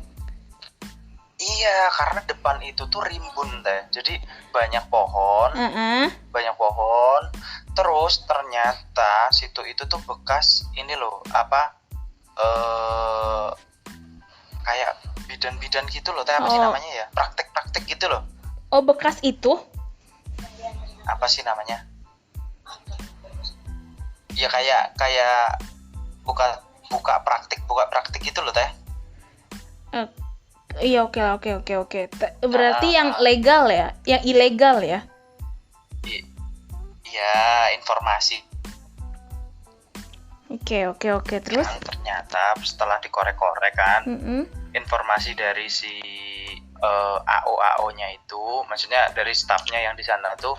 Iya, karena depan itu tuh rimbun teh, jadi banyak pohon. Terus ternyata situ itu tuh bekas ini loh, kayak bidan-bidan gitu loh teh, apa sih namanya ya, praktek-praktek gitu loh. Oh, bekas itu? Apa sih namanya? Ya kayak buka praktik gitu loh teh. Iya, oke. Berarti yang legal ya, yang ilegal ya? Iya, informasi. Oke, terus? Nah, ternyata setelah dikorek-korek kan, informasi dari si AO-nya itu, maksudnya dari stafnya yang di sana tuh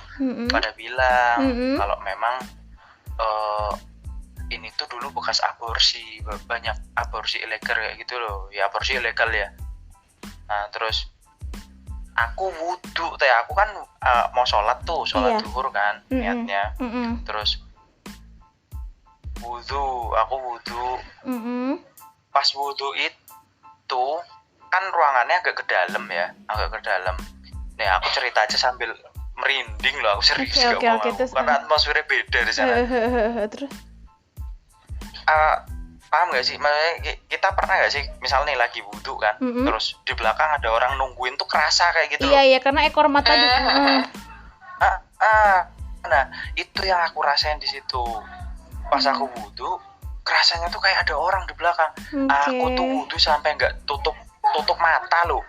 pada bilang kalau memang ini tuh dulu bekas aborsi, banyak aborsi ilegal kayak gitu loh, ya aborsi ilegal ya. Nah terus aku wudhu teh, aku kan mau sholat zuhur kan niatnya. Terus aku wudhu. Pas wudhu itu kan ruangannya agak ke dalam ya, Nih aku cerita aja sambil merinding loh, aku serius Oke, terus, karena atmosfernya beda di sana. Terus? Paham gak sih? Maksudnya kita pernah gak sih misalnya nih lagi wudhu kan, terus di belakang ada orang nungguin tuh, kerasa kayak gitu loh. Iya, karena ekor mata Nah itu yang aku rasain di situ. Pas aku wudhu, kerasanya tuh kayak ada orang di belakang. Aku tuh wudhu sampai nggak tutup mata loh.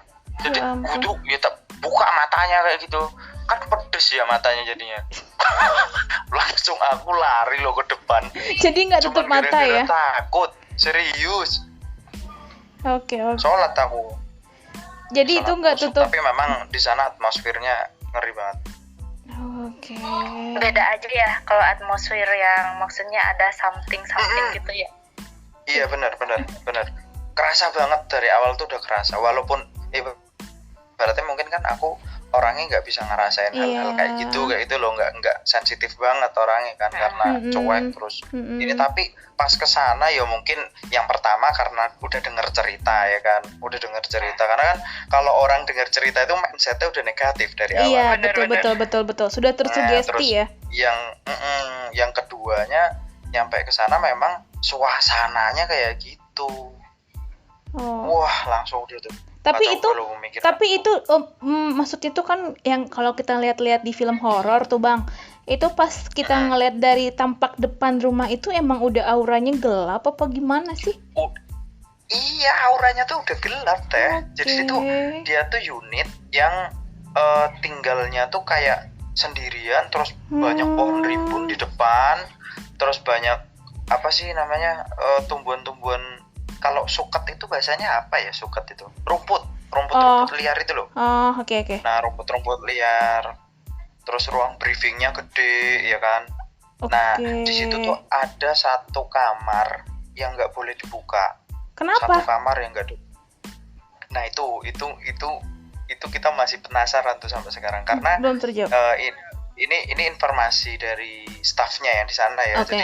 Jadi wudhu ya buka matanya kayak gitu. Kan pedes ya matanya jadinya. Langsung aku lari loh ke depan. Jadi nggak tutup mata ya? Takut, serius. Oke. Sholat aku. Jadi itu nggak Tusuk. tutup. Tapi memang di sana atmosfernya ngeri banget. Oke. Beda aja ya kalau atmosfer yang maksudnya ada something gitu ya. Iya benar. Kerasa banget dari awal tuh udah kerasa. Walaupun berarti mungkin kan aku orangnya nggak bisa ngerasain hal-hal kayak gitu loh, nggak sensitif banget orangnya kan karena cuek terus ini. Tapi pas kesana ya mungkin yang pertama karena udah denger cerita ya kan, karena kan kalau orang denger cerita itu mindsetnya udah negatif dari awal. Iya betul sudah tersugesti ya. Yang keduanya nyampe kesana memang suasananya kayak gitu. Wah langsung dia tuh. Tapi itu maksudnya itu kan yang kalau kita lihat-lihat di film horor tuh Bang, itu pas kita ngeliat dari tampak depan rumah itu emang udah auranya gelap apa gimana sih? Iya auranya tuh udah gelap teh. Jadi itu dia tuh unit yang tinggalnya tuh kayak sendirian, terus banyak pohon rimbun di depan, terus banyak apa sih namanya tumbuhan-tumbuhan. Kalau suket itu bahasanya apa ya? Suket itu rumput liar itu loh. Oke. Nah rumput liar, terus ruang briefingnya gede ya kan. Nah di situ tuh ada satu kamar yang nggak boleh dibuka. Kenapa? Satu kamar yang nggak Nah itu kita masih penasaran tuh sampai sekarang karena belum terjawab. Ini informasi dari staffnya yang di sana ya. Oke.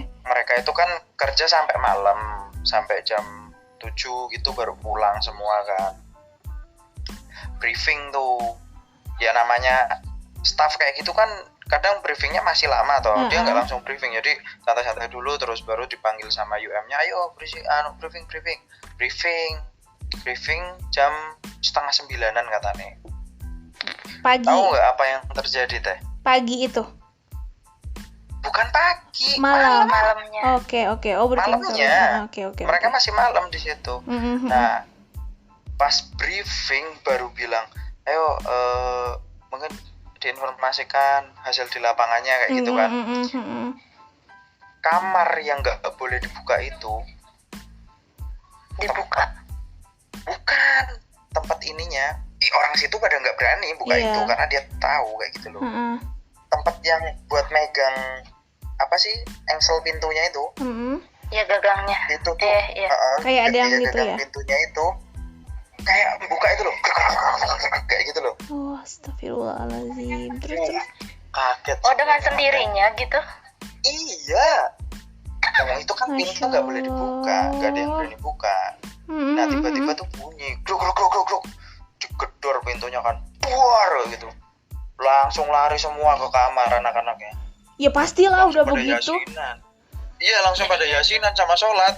Mereka itu kan kerja sampai malam, sampai jam 7 gitu baru pulang semua kan. Briefing tuh. Ya namanya staff kayak gitu kan kadang briefingnya masih lama toh. Dia nggak langsung briefing. Jadi santai-santai dulu terus baru dipanggil sama UM-nya, "Ayo briefing jam 8:30 katanya." Pagi. Tahu nggak apa yang terjadi teh? Pagi itu. Bukan pagi, malamnya. Oke. Oh, berarti malamnya. Oke. Mereka masih malam di situ. Nah, pas briefing baru bilang, "Ayo mungkin diinformasikan hasil di lapangannya," kayak gitu kan. Kamar yang nggak boleh dibuka itu dibuka. Bukan tempat ininya. Orang situ pada nggak berani buka itu karena dia tahu kayak gitu loh. Tempat yang buat megang apa sih engsel pintunya itu? Ya gagangnya. Itu tuh. Kayak ada yang gitu ya. Pintunya itu kayak buka itu loh. Kayak gitu loh. Oh, astagfirullahaladzim. Terus. Kaget. Oh, dengan sendirinya gitu? Iya. Yang itu kan pintu nggak boleh dibuka, nggak ada yang berani buka. Nah tiba-tiba tuh bunyi, gluk. Digedor pintunya kan, buar gitu. Langsung lari semua ke kamar anak-anaknya. Ya pastilah langsung udah begitu. Yasinan. Iya langsung pada yasinan sama sholat.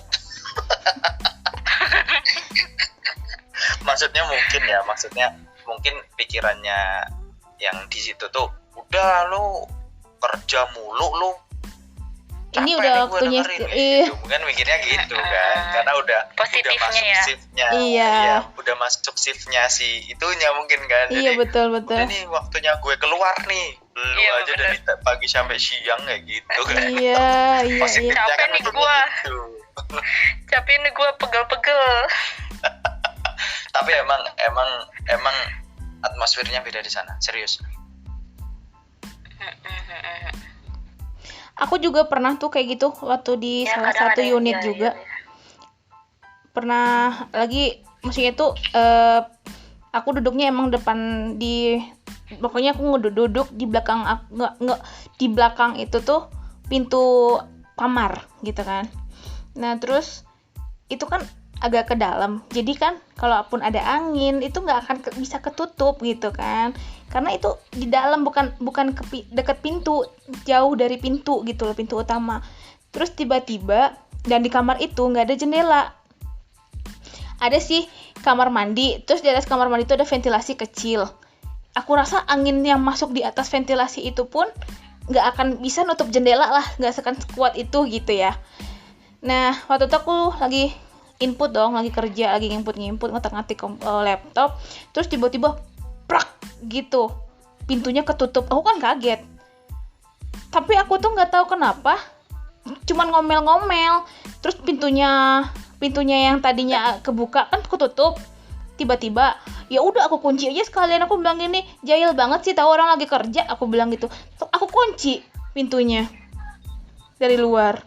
maksudnya mungkin pikirannya yang di situ tuh udah lu kerja mulu lu. Ini udah waktunya gitu. Mungkin mikirnya gitu kan karena udah masuk shiftnya udah masuk shiftnya si itunya mungkin kan. Iya jadi, betul udah nih waktunya gue keluar nih lu aja dari pagi sampai siang kayak gitu kan. Iya capek nih gue gitu. capek nih gue pegel-pegel. Tapi emang atmosfernya beda di sana serius. Aku juga pernah tuh kayak gitu waktu di salah satu unit juga. Pernah lagi, maksudnya tuh aku duduknya emang depan pokoknya aku duduk di belakang di belakang itu tuh pintu kamar gitu kan. Nah terus itu kan agak ke dalam, jadi kan kalaupun ada angin itu nggak akan bisa ketutup gitu kan. Karena itu di dalam bukan dekat pintu, jauh dari pintu gitu loh, pintu utama. Terus tiba-tiba dan di kamar itu nggak ada jendela. Ada sih kamar mandi, terus di atas kamar mandi itu ada ventilasi kecil. Aku rasa angin yang masuk di atas ventilasi itu pun nggak akan bisa nutup jendela lah, nggak akan sekuat itu gitu ya. Nah waktu itu aku lagi input dong, lagi kerja, lagi nginput ngetik-ngetik laptop, terus tiba-tiba prak gitu pintunya ketutup. Aku kan kaget, tapi aku tuh nggak tahu kenapa cuman ngomel-ngomel, terus pintunya yang tadinya kebuka kan ketutup, tiba-tiba ya udah aku kunci aja sekalian. Aku bilang gini, jahil banget sih, tahu orang lagi kerja, aku bilang gitu. Aku kunci pintunya dari luar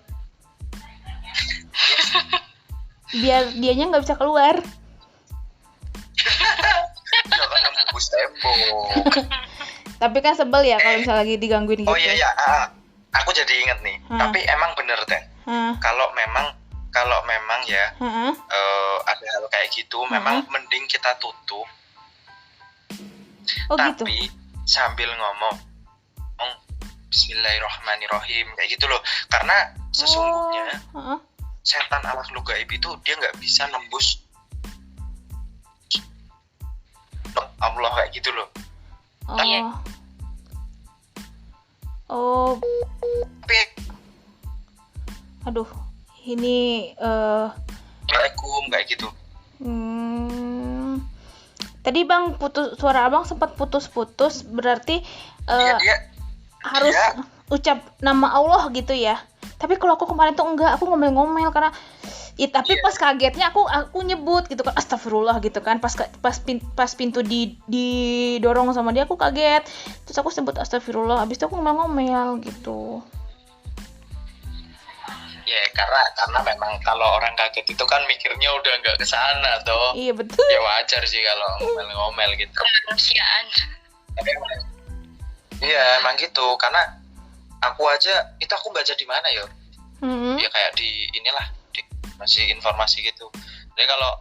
biar dianya nggak bisa keluar. Jangan nembus tembok. Tapi kan sebel ya kalau misalnya lagi digangguin gitu. Oh iya ya, aku jadi inget nih. Tapi emang bener Teh. Kalau memang ya ada hal kayak gitu, memang mending kita tutup. Oh tapi gitu. sambil ngomong Bismillahirrahmanirrahim kayak gitu loh. Karena sesungguhnya setan ala makhluk gaib itu dia nggak bisa nembus Allah kayak gitu loh. Tapi aduh, ini Assalamualaikum kayak gitu. Tadi Bang suara Abang sempat putus-putus, berarti Dia harus ucap nama Allah gitu ya. Tapi kalau aku kemarin tuh enggak, aku ngomel-ngomel karena tapi pas kagetnya aku nyebut gitu kan, astagfirullah gitu kan, pas pintu didorong sama dia aku kaget, terus aku sebut astagfirullah, habis itu aku ngomel-ngomel gitu. Ya karena memang kalau orang kaget itu kan mikirnya udah nggak kesana toh. Iya betul. Ya wajar sih kalau ngomel-ngomel gitu. Kemanusiaan. Iya emang gitu, karena aku aja itu aku baca di mana ya? Ya kayak di inilah masih informasi gitu. Jadi kalau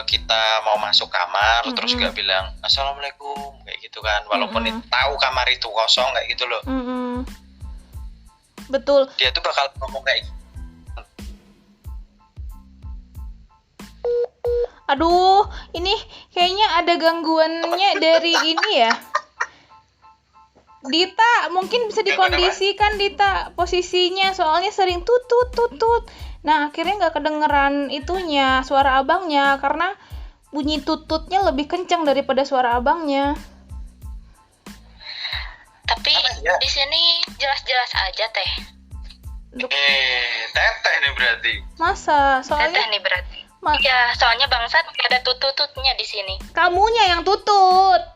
kita mau masuk kamar terus nggak bilang assalamualaikum kayak gitu kan, walaupun tahu kamar itu kosong kayak gitu loh. Betul. Dia tuh bakal ngomong kayak gitu. Aduh, ini kayaknya ada gangguannya dari ini ya. Dita, mungkin bisa dikondisikan Dita posisinya, soalnya sering tutut. Nah, akhirnya nggak kedengeran itunya, suara abangnya, karena bunyi tututnya lebih kencang daripada suara abangnya. Tapi di sini jelas-jelas aja Teh. Teteh nih berarti. Masa? Soalnya Teteh nih berarti. Iya, soalnya bangsat nggak ada tututnya di sini. kamunya yang tutut.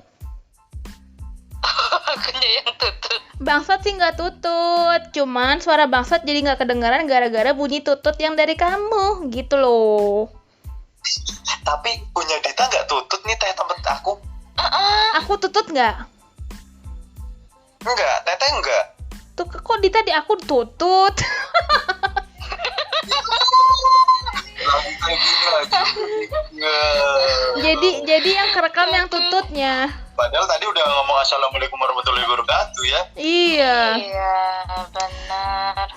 Akunya yang tutut. Bangsat sih nggak tutut, cuman suara bangsat jadi nggak kedengaran gara-gara bunyi tutut yang dari kamu, gitu loh. Tapi punya Dita nggak tutut nih Teh tempat aku. Aku tutut nggak? Enggak, Teteh enggak. Tuh kok Dita di aku tutut? jadi yang kerekam yang tututnya. Padahal tadi udah ngomong assalamualaikum warahmatullahi wabarakatuh ya. Iya, benar.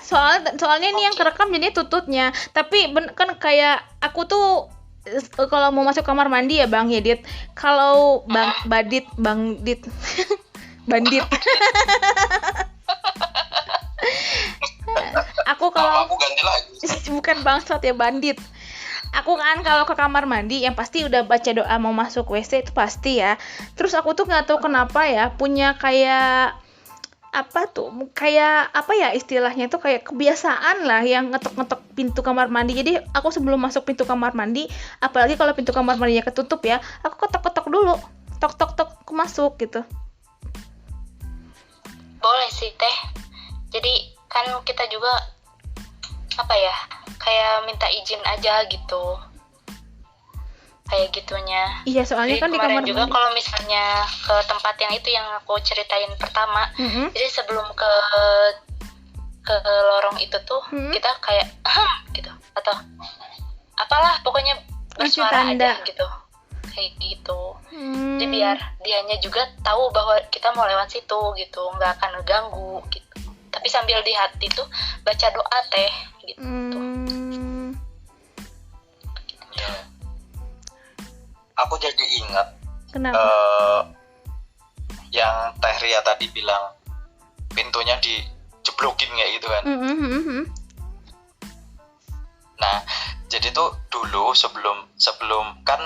Soalnya ini yang kerekam jadi tututnya. Tapi kan kayak aku tuh kalau mau masuk kamar mandi ya Bang Yedit. Kalau Bang Badit bandit. Aku kalau aku ganti lagi. bukan bangsat ya, bandit. Aku kan kalau ke kamar mandi yang pasti udah baca doa mau masuk WC itu pasti ya. Terus aku tuh nggak tahu kenapa ya punya kayak kayak apa ya istilahnya itu, kayak kebiasaan lah yang ngetok-ngetok pintu kamar mandi. Jadi aku sebelum masuk pintu kamar mandi, apalagi kalau pintu kamar mandinya ketutup ya, aku ketok-ketok dulu, tok-tok-tok aku masuk gitu. Boleh sih Teh. Jadi kan kita juga kayak minta izin aja gitu, kayak gitunya. Iya, soalnya jadi kan di kamar kemarin juga mandi. kalau misalnya ke tempat yang itu yang aku ceritain pertama, jadi sebelum ke lorong itu tuh kita kayak gitu atau apalah pokoknya bersuara aja gitu, kayak gitu. Jadi biar dianya juga tahu bahwa kita mau lewat situ gitu, nggak akan ngeganggu gitu. Tapi sambil di hati tuh baca doa Teh gitu. Ya. Aku jadi ingat Kenapa? yang Teh Ria tadi bilang pintunya dijeblokin kayak gitu kan. Nah, jadi tuh dulu sebelum kan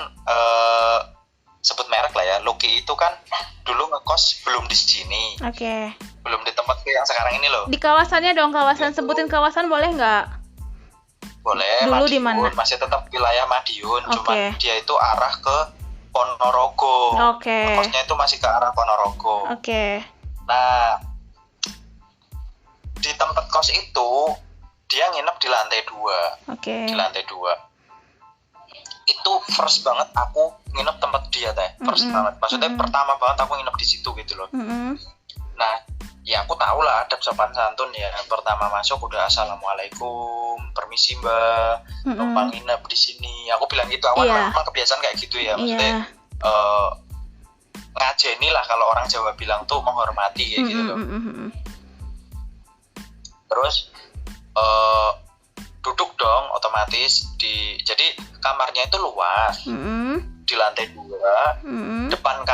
sebut merek lah ya, Loki itu kan dulu ngekos belum di sini. Oke. Belum di tempat yang sekarang ini loh. Di kawasannya dong, kawasan, sebutin kawasan boleh nggak? Boleh. Dulu Madiun, di mana? masih tetap wilayah Madiun, Oke. cuman dia itu arah ke Ponorogo. Oke. Kosnya itu masih ke arah Ponorogo. Oke. Nah, di tempat kos itu dia nginep di lantai 2. Oke. Di lantai 2. Itu first banget aku nginep tempat dia teh. First banget. Maksudnya pertama banget aku nginep di situ gitu loh. Nah, ya aku tahu lah adab sopan santun ya. Pertama masuk udah assalamualaikum, permisi mbak, numpang nginep di sini. Aku bilang gitu. Aku Iya. memang kebiasaan kayak gitu ya. Maksudnya Iya. ngajeni lah kalau orang Jawa bilang tuh menghormati kayak gitu loh. Terus duduk dong otomatis jadi kamarnya itu luas. Di lantai 2 depan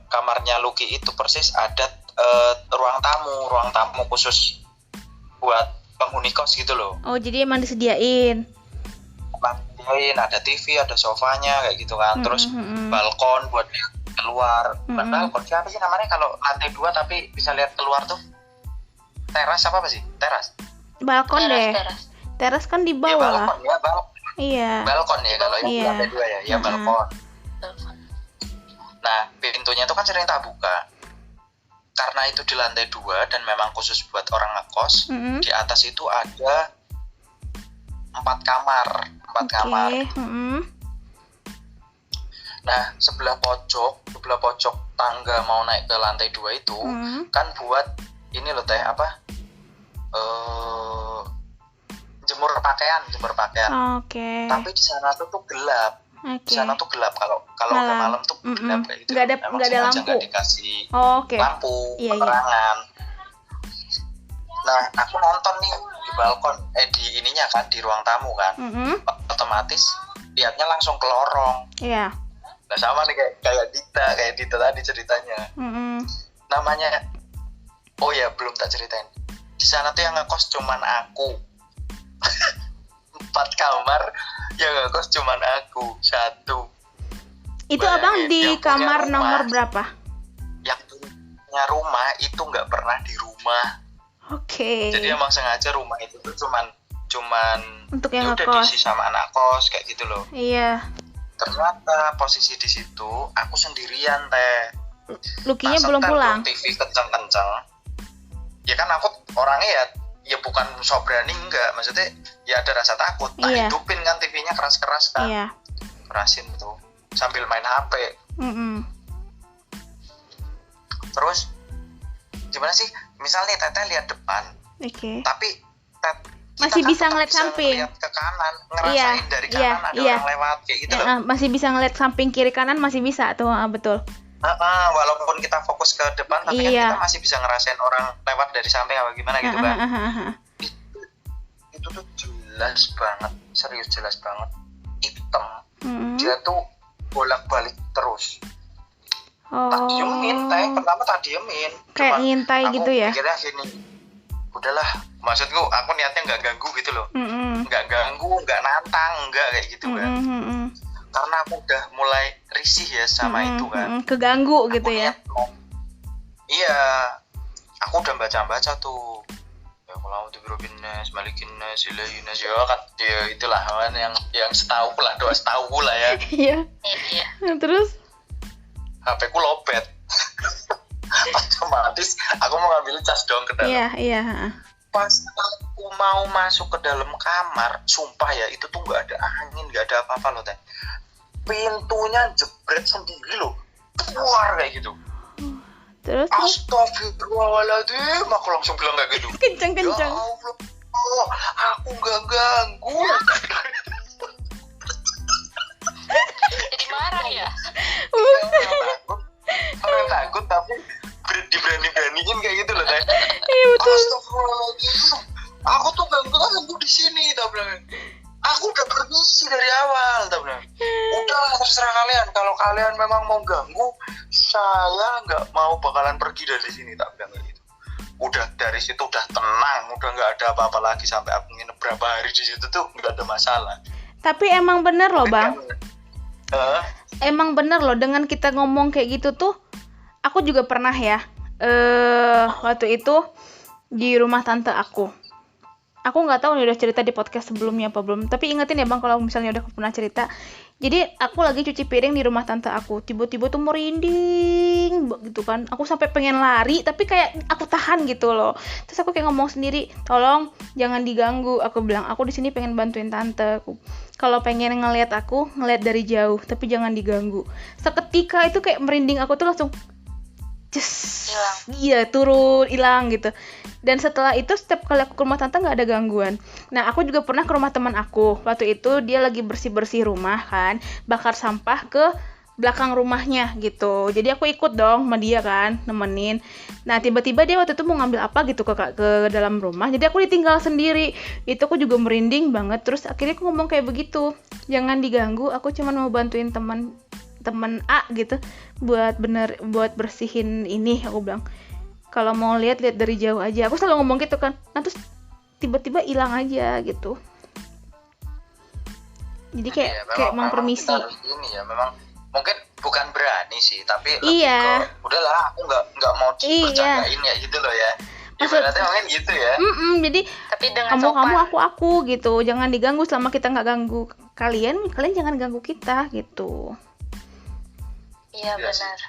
kamarnya Lucky itu persis ada ruang tamu khusus buat penghuni kos gitu loh. Oh, jadi emang disediain. Ada TV, ada sofanya kayak gitu kan. Terus balkon buat keluar. Bukan balkon, siapa sih namanya kalau lantai 2 tapi bisa lihat keluar tuh? Teras apa sih? Teras. Balkon deh. Teras kan di Ya, bawah. balkon ya, Iya. balkon ya kalau yang Iya. lantai 2 ya, balkon. Nah, pintunya itu kan sering tak buka. Karena itu di lantai 2 dan memang khusus buat orang ngekos, di atas itu ada 4 kamar. Oke. Nah, sebelah pojok tangga mau naik ke lantai 2 itu kan buat ini loh teh apa? Jemur pakaian. Oke. Tapi di sana tuh gelap. Di Oke. sana tuh gelap kalau udah malam tuh gelap kayak gitu. Nggak ada sengaja lampu. nggak dikasih Oke. lampu, Iya. penerangan. Nah, aku nonton nih di balkon, di ininya kan di ruang tamu kan. Otomatis lihatnya langsung ke lorong. Iya. Nah, sama nih kayak Dita tadi ceritanya. Namanya, oh ya belum tak ceritain. Di sana tuh yang ngekos cuman aku. 4 kamar yang ngekos cuman aku 1. Itu Bayangin, abang di yang punya kamar rumah. nomor berapa? Yang punya rumah itu nggak pernah di rumah. Oke. Jadi emang sengaja rumah itu tuh cuman Untuk yang ya udah ngekos. diisi sama anak kos kayak gitu loh. Iya. Ternyata posisi di situ aku sendirian teh. Lukinya Nah, belum setel pulang. tuh TV kenceng-kenceng. Ya kan aku orangnya ya bukan sok berani enggak, maksudnya ya ada rasa takut. Tak Iya. hidupin kan TV-nya keras-keras kan. Iya. Kerasin tuh sambil main HP. Terus gimana sih? Misal nih Teteh lihat depan, Oke. tapi kita Masih kan bisa tetap ngeliat samping. ngeliat ke kanan, ngerasain dari kanan ada orang lewat kayak gitu loh. Masih bisa ngeliat samping kiri kanan, masih bisa tuh, betul. Walaupun kita fokus ke depan, tapi kan Iya. kita masih bisa ngerasain orang lewat dari samping apa gimana gitu kan. Itu tuh jelas banget, serius jelas banget, hitam. Dia tuh bolak-balik terus. Tak diemin, pertama tak diemin. Kayak Cuman ngintai aku gitu ya? mikirnya gini, udahlah, maksudku aku niatnya nggak ganggu gitu loh. Nggak ganggu, nggak nantang, nggak kayak gitu kan. Karena aku udah mulai risih ya sama itu kan. Keganggu gitu Aku ya? niat iya, aku udah baca tuh. Ya kalau Birobin Nas, Malikin Nas, Ilahin Nas, ya kan, ya itulah kan yang setahu lah, doa setahu lah ya. Iya. Iya. Terus? HP ku lobet. Otomatis aku mau ngambil cas dong ke dalam. Iya. Pas aku mau masuk ke dalam kamar, sumpah ya itu tuh nggak ada angin, nggak ada apa-apa loh teh. Pintunya jebret sendiri loh, keluar kayak gitu. Terus? Astagfirullahaladzim, aku langsung bilang kayak gitu. Kenceng-kenceng. Ya Allah, aku nggak ganggu. Jadi marah ya? Orang takut tapi diberani-beraniin kayak gitu loh teh. Iya betul. Astagfirullahaladzim, aku tuh gak ganggu di sini, tak bilang. Aku udah permisi dari awal, tak bilang. Udah terserah kalian, kalau kalian memang mau ganggu, saya nggak mau bakalan pergi dari sini, tak bilang kayak gitu. Udah dari situ udah tenang, udah nggak ada apa-apa lagi sampai aku nginep berapa hari di situ tuh nggak ada masalah. Tapi emang bener loh bang. Hah? Emang bener loh dengan kita ngomong kayak gitu tuh. Aku juga pernah ya. Waktu itu di rumah tante aku. Aku nggak tahu nih udah cerita di podcast sebelumnya apa belum, tapi ingetin ya bang kalau misalnya udah pernah cerita. Jadi aku lagi cuci piring di rumah tante aku, tiba-tiba tuh merinding gitu kan, aku sampai pengen lari tapi kayak aku tahan gitu loh. Terus aku kayak ngomong sendiri, tolong jangan diganggu, aku bilang aku di sini pengen bantuin tante. Kalau pengen ngeliat aku, ngeliat dari jauh tapi jangan diganggu. Seketika itu kayak merinding aku tuh langsung Hilang. iya turun hilang gitu. Dan setelah itu setiap kali aku ke rumah tante nggak ada gangguan. Nah aku juga pernah ke rumah teman aku, waktu itu dia lagi bersih rumah kan, bakar sampah ke belakang rumahnya gitu. Jadi aku ikut dong sama dia kan, nemenin. Nah tiba-tiba dia waktu itu mau ngambil apa gitu ke dalam rumah, jadi aku ditinggal sendiri. Itu aku juga merinding banget. Terus akhirnya aku ngomong kayak begitu, jangan diganggu, aku cuma mau bantuin teman A gitu buat bersihin ini, aku bilang. Kalau mau lihat dari jauh aja, aku selalu ngomong gitu kan. Nah terus tiba-tiba hilang aja gitu. Jadi kayak Iya, kayak emang permisi. kita harus ini ya, memang mungkin bukan berani sih, tapi lebih Iya. ke udahlah aku nggak mau dipercandain ya gitu loh ya. Ibaratnya mungkin gitu ya. Jadi Tapi dengan sopan. kamu aku gitu, jangan diganggu selama kita nggak ganggu kalian jangan ganggu kita gitu. Iya Iya sih. benar.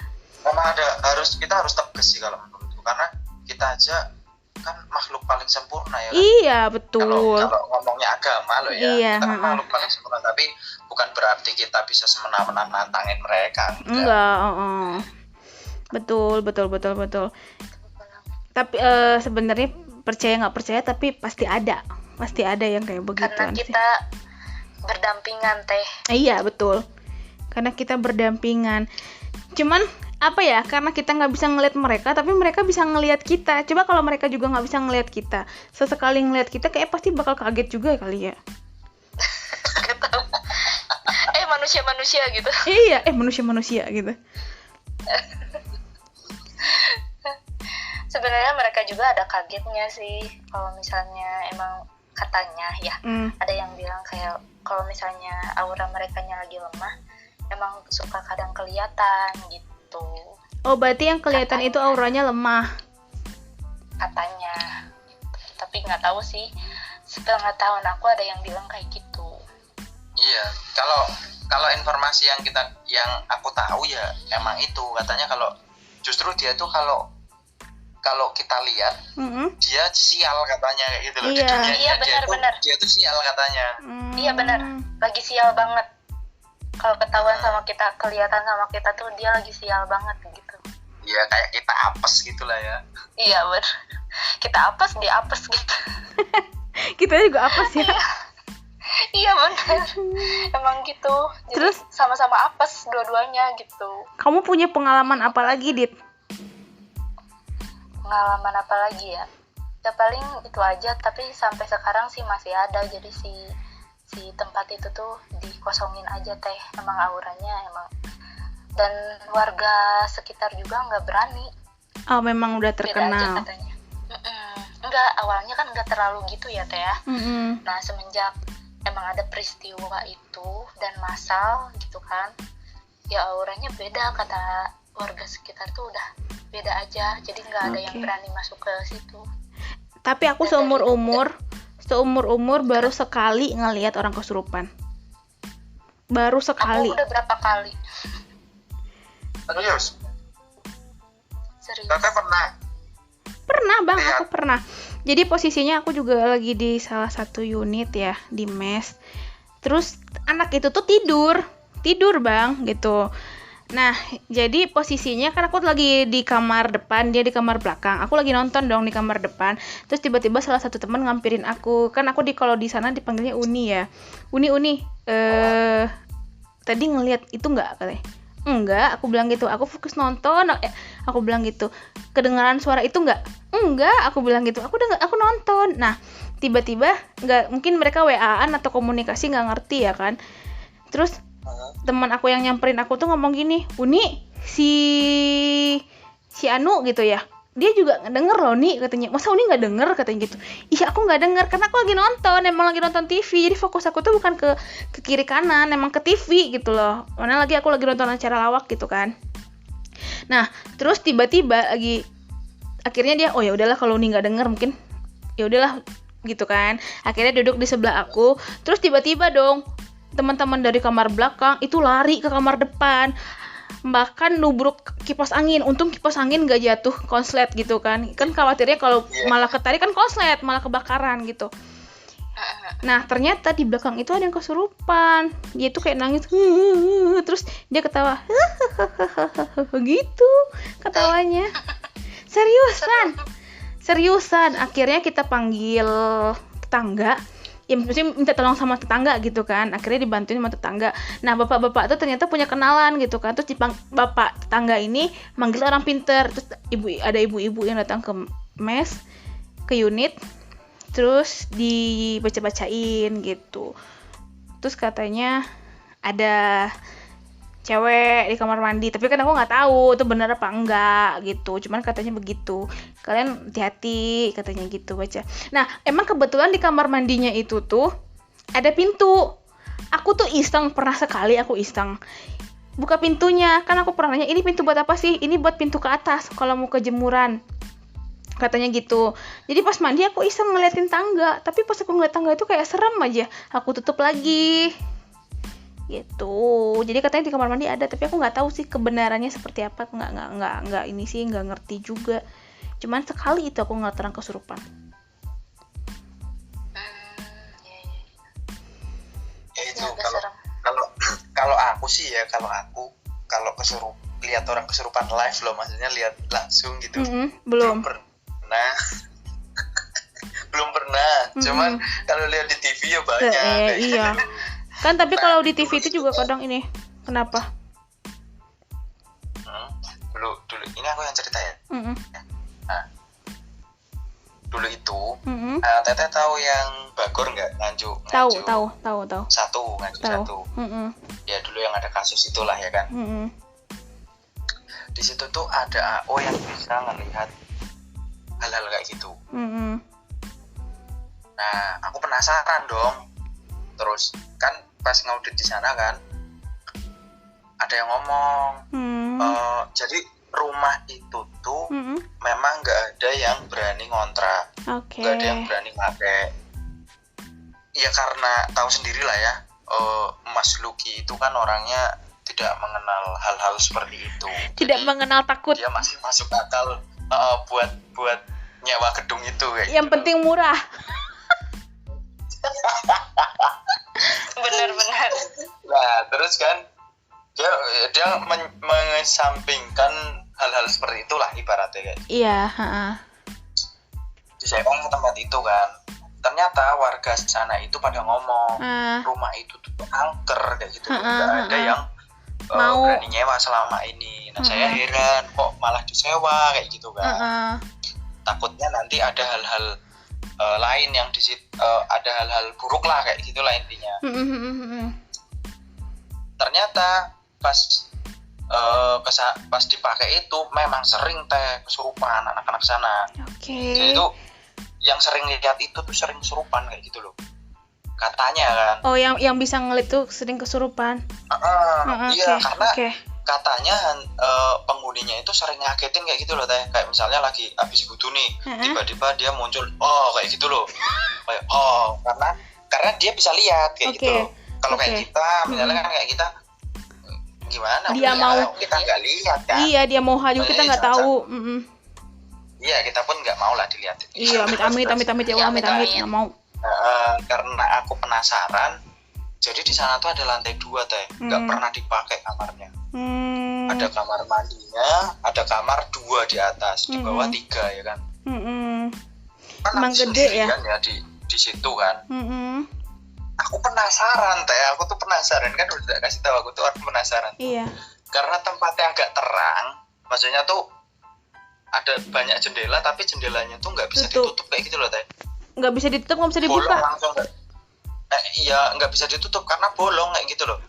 Memang kita harus tegas sih kalau menurutku, karena kita aja kan makhluk paling sempurna ya kan? Iya betul. Kalau ngomongnya agama loh ya, Iya, kita kan makhluk paling sempurna, tapi bukan berarti kita bisa semena-mena nantangin mereka. Enggak. Betul. Tapi sebenarnya percaya nggak percaya, tapi pasti ada yang kayak begitu. Karena kita berdampingan teh. Iya betul, karena kita berdampingan. Cuman apa ya, karena kita nggak bisa ngelihat mereka, tapi mereka bisa ngelihat kita. Coba kalau mereka juga nggak bisa ngelihat kita, sesekali ngelihat kita kayak pasti bakal kaget juga kali ya. Manusia gitu. Iya, manusia gitu. Sebenarnya mereka juga ada kagetnya sih, kalau misalnya emang katanya ya, ada yang bilang kayak kalau misalnya aura merekanya lagi lemah, emang suka kadang kelihatan gitu. Oh, berarti yang kelihatan Katanya. itu auranya lemah. Katanya. Tapi nggak tahu sih. Setengah tahun aku ada yang bilang kayak gitu. Iya, kalau informasi yang aku tahu ya emang itu katanya, kalau justru dia tuh kalau kita lihat dia sial katanya kayak gitu loh. Iya. Di dunianya Iya, benar. dia tuh sial katanya. Iya benar, lagi sial banget. Kalau ketahuan sama kita, kelihatan sama kita tuh dia lagi sial banget gitu. Iya, kayak kita apes gitulah ya. Iya benar. Kita apes, dia apes gitu. Kita juga apa sih? Iya benar. Emang gitu. Jadi Terus? sama-sama apes dua-duanya gitu. Kamu punya pengalaman apa lagi, Dit? Pengalaman apa lagi ya? Ya paling itu aja, tapi sampai sekarang sih masih ada. Jadi si tempat itu tuh dikosongin aja teh, emang auranya emang. Dan warga sekitar juga nggak berani. Oh, memang udah Beda aja terkenal. katanya. Enggak, awalnya kan nggak terlalu gitu ya teh ya. Nah semenjak emang ada peristiwa itu dan massal gitu kan, ya auranya beda, kata warga sekitar tuh udah beda aja. Jadi nggak ada yang berani masuk ke situ. Tapi aku seumur umur baru sekali ngelihat orang kesurupan. Baru sekali. Aku udah berapa kali. Serius? Serius. Kakak pernah? Pernah bang, Lihat. aku pernah. Jadi posisinya aku juga lagi di salah satu unit ya, di mes. Terus anak itu tuh tidur bang gitu. Nah jadi posisinya kan aku lagi di kamar depan, dia di kamar belakang. Aku lagi nonton dong di kamar depan. Terus tiba-tiba salah satu teman ngampirin aku. Kan aku kalau di sana dipanggilnya Uni ya. Uni tadi ngelihat itu nggak katanya? Enggak, aku bilang gitu. Aku fokus nonton. Aku bilang gitu. Kedengaran suara itu nggak? Enggak, aku bilang gitu. Aku nonton. Nah, tiba-tiba nggak, mungkin mereka WA-an atau komunikasi nggak ngerti ya kan. Terus teman aku yang nyamperin aku tuh ngomong gini, Uni, si Anu gitu ya. Dia juga ngedenger loh nih katanya. Masa Uni nggak denger katanya gitu. Iya aku nggak denger karena aku lagi nonton, emang lagi nonton TV. Jadi fokus aku tuh bukan ke kiri kanan, emang ke TV gitu loh. Mana lagi aku lagi nonton acara lawak gitu kan. Nah terus tiba-tiba lagi akhirnya dia, oh ya udahlah kalau Uni nggak denger mungkin ya udahlah gitu kan. Akhirnya duduk di sebelah aku, terus tiba-tiba dong teman-teman dari kamar belakang itu lari ke kamar depan, bahkan nubruk kipas angin. Untung kipas angin gak jatuh konslet gitu kan khawatirnya kalau malah ketarik kan konslet, malah kebakaran gitu. Nah ternyata di belakang itu ada yang kesurupan, dia tuh kayak nangis terus dia ketawa gitu ketawanya. Seriusan akhirnya kita panggil tetangga, ya maksudnya minta tolong sama tetangga gitu kan. Akhirnya dibantuin sama tetangga. Nah bapak-bapak tuh ternyata punya kenalan gitu kan. Terus bapak tetangga ini manggil orang pinter. Terus ada ibu-ibu yang datang ke mes, ke unit, terus dibaca-bacain gitu. Terus katanya ada cewek di kamar mandi, tapi kan aku nggak tahu itu benar apa enggak gitu, cuman katanya begitu, kalian hati-hati katanya gitu baca. Nah emang kebetulan di kamar mandinya itu tuh ada pintu. Aku tuh pernah sekali aku iseng buka pintunya, kan aku pernah nanya ini pintu buat apa sih, ini buat pintu ke atas kalau mau ke jemuran katanya gitu. Jadi pas mandi aku iseng ngeliatin tangga, tapi pas aku ngeliat tangga itu kayak serem aja, aku tutup lagi gitu. Jadi katanya di kamar mandi ada, tapi aku nggak tahu sih kebenarannya seperti apa. Nggak ini sih, nggak ngerti juga. Cuman sekali itu aku ngeliat orang kesurupan. Ya itu kalau aku sih ya, kalau lihat orang kesurupan live loh, maksudnya lihat langsung gitu. Belum pernah. Cuman kalau lihat di TV ya banyak. Iya. Kan tapi kalau di TV itu juga kadang ini. Kenapa? Dulu ini aku yang cerita ya. Nah, dulu itu Teteh tahu yang Bagor nggak, Nganjuk tahu. Satu. Ya dulu yang ada kasus itulah ya kan. Di situ tuh ada AO yang bisa ngelihat hal-hal kayak gitu. Nah aku penasaran dong. Terus kan pas ngaudit di sana kan ada yang ngomong jadi rumah itu tuh memang nggak ada yang berani ngontrak, nggak ada yang berani pakai. Ya karena tahu sendiri lah ya, Mas Luki itu kan orangnya tidak mengenal hal-hal seperti itu, tidak mengenal takut. Dia masih masuk akal buat nyewa gedung itu kayak yang gitu. Penting murah. Benar-benar. Nah terus kan dia mengesampingkan hal-hal seperti itulah ibaratnya kayak. Iya. Disewa ke tempat itu kan, ternyata warga sana itu pada ngomong rumah itu tuh angker kayak gitu, nggak ada yang mau berani nyewa selama ini. Nah saya heran kok malah disewa kayak gitu kan. Takutnya nanti ada hal-hal lain yang di situ, ada hal-hal buruk lah kayak gitulah intinya. Ternyata pas dipakai itu memang sering kesurupan anak-anak sana. Jadi itu yang sering lihat itu tuh sering kesurupan kayak gitu loh katanya kan. Oh yang bisa ngeliat tuh sering kesurupan. Iya karena katanya penghuninya itu sering ngagetin kayak gitu loh Teh. Kayak misalnya lagi habis butuh nih, tiba-tiba dia muncul, kayak gitu loh. Kayak karena dia bisa lihat kayak gitu loh. Kalau kayak kita, misalnya kan kayak kita gimana? Dia mau kita nggak lihat kan? Iya dia mau haju kita nggak tahu. Iya kita pun nggak mau lah dilihatin. Iya amit ya amit nggak mau. Karena aku penasaran. Jadi di sana tuh ada lantai 2 Teh, nggak pernah dipakai kamarnya. Ada kamar mandinya, ada kamar 2 di atas, di bawah 3 ya kan. Kan emang gede ya di situ kan. Aku penasaran Teh, aku tuh penasaran kan, udah kasih tahu aku tuh orang penasaran. Iya. Karena tempatnya agak terang, maksudnya tuh ada banyak jendela, tapi jendelanya tuh nggak bisa ditutup kayak gitu loh Teh. Nggak bisa ditutup, nggak bisa dibuka. Bolong langsung. Iya nggak bisa ditutup karena bolong kayak gitu loh.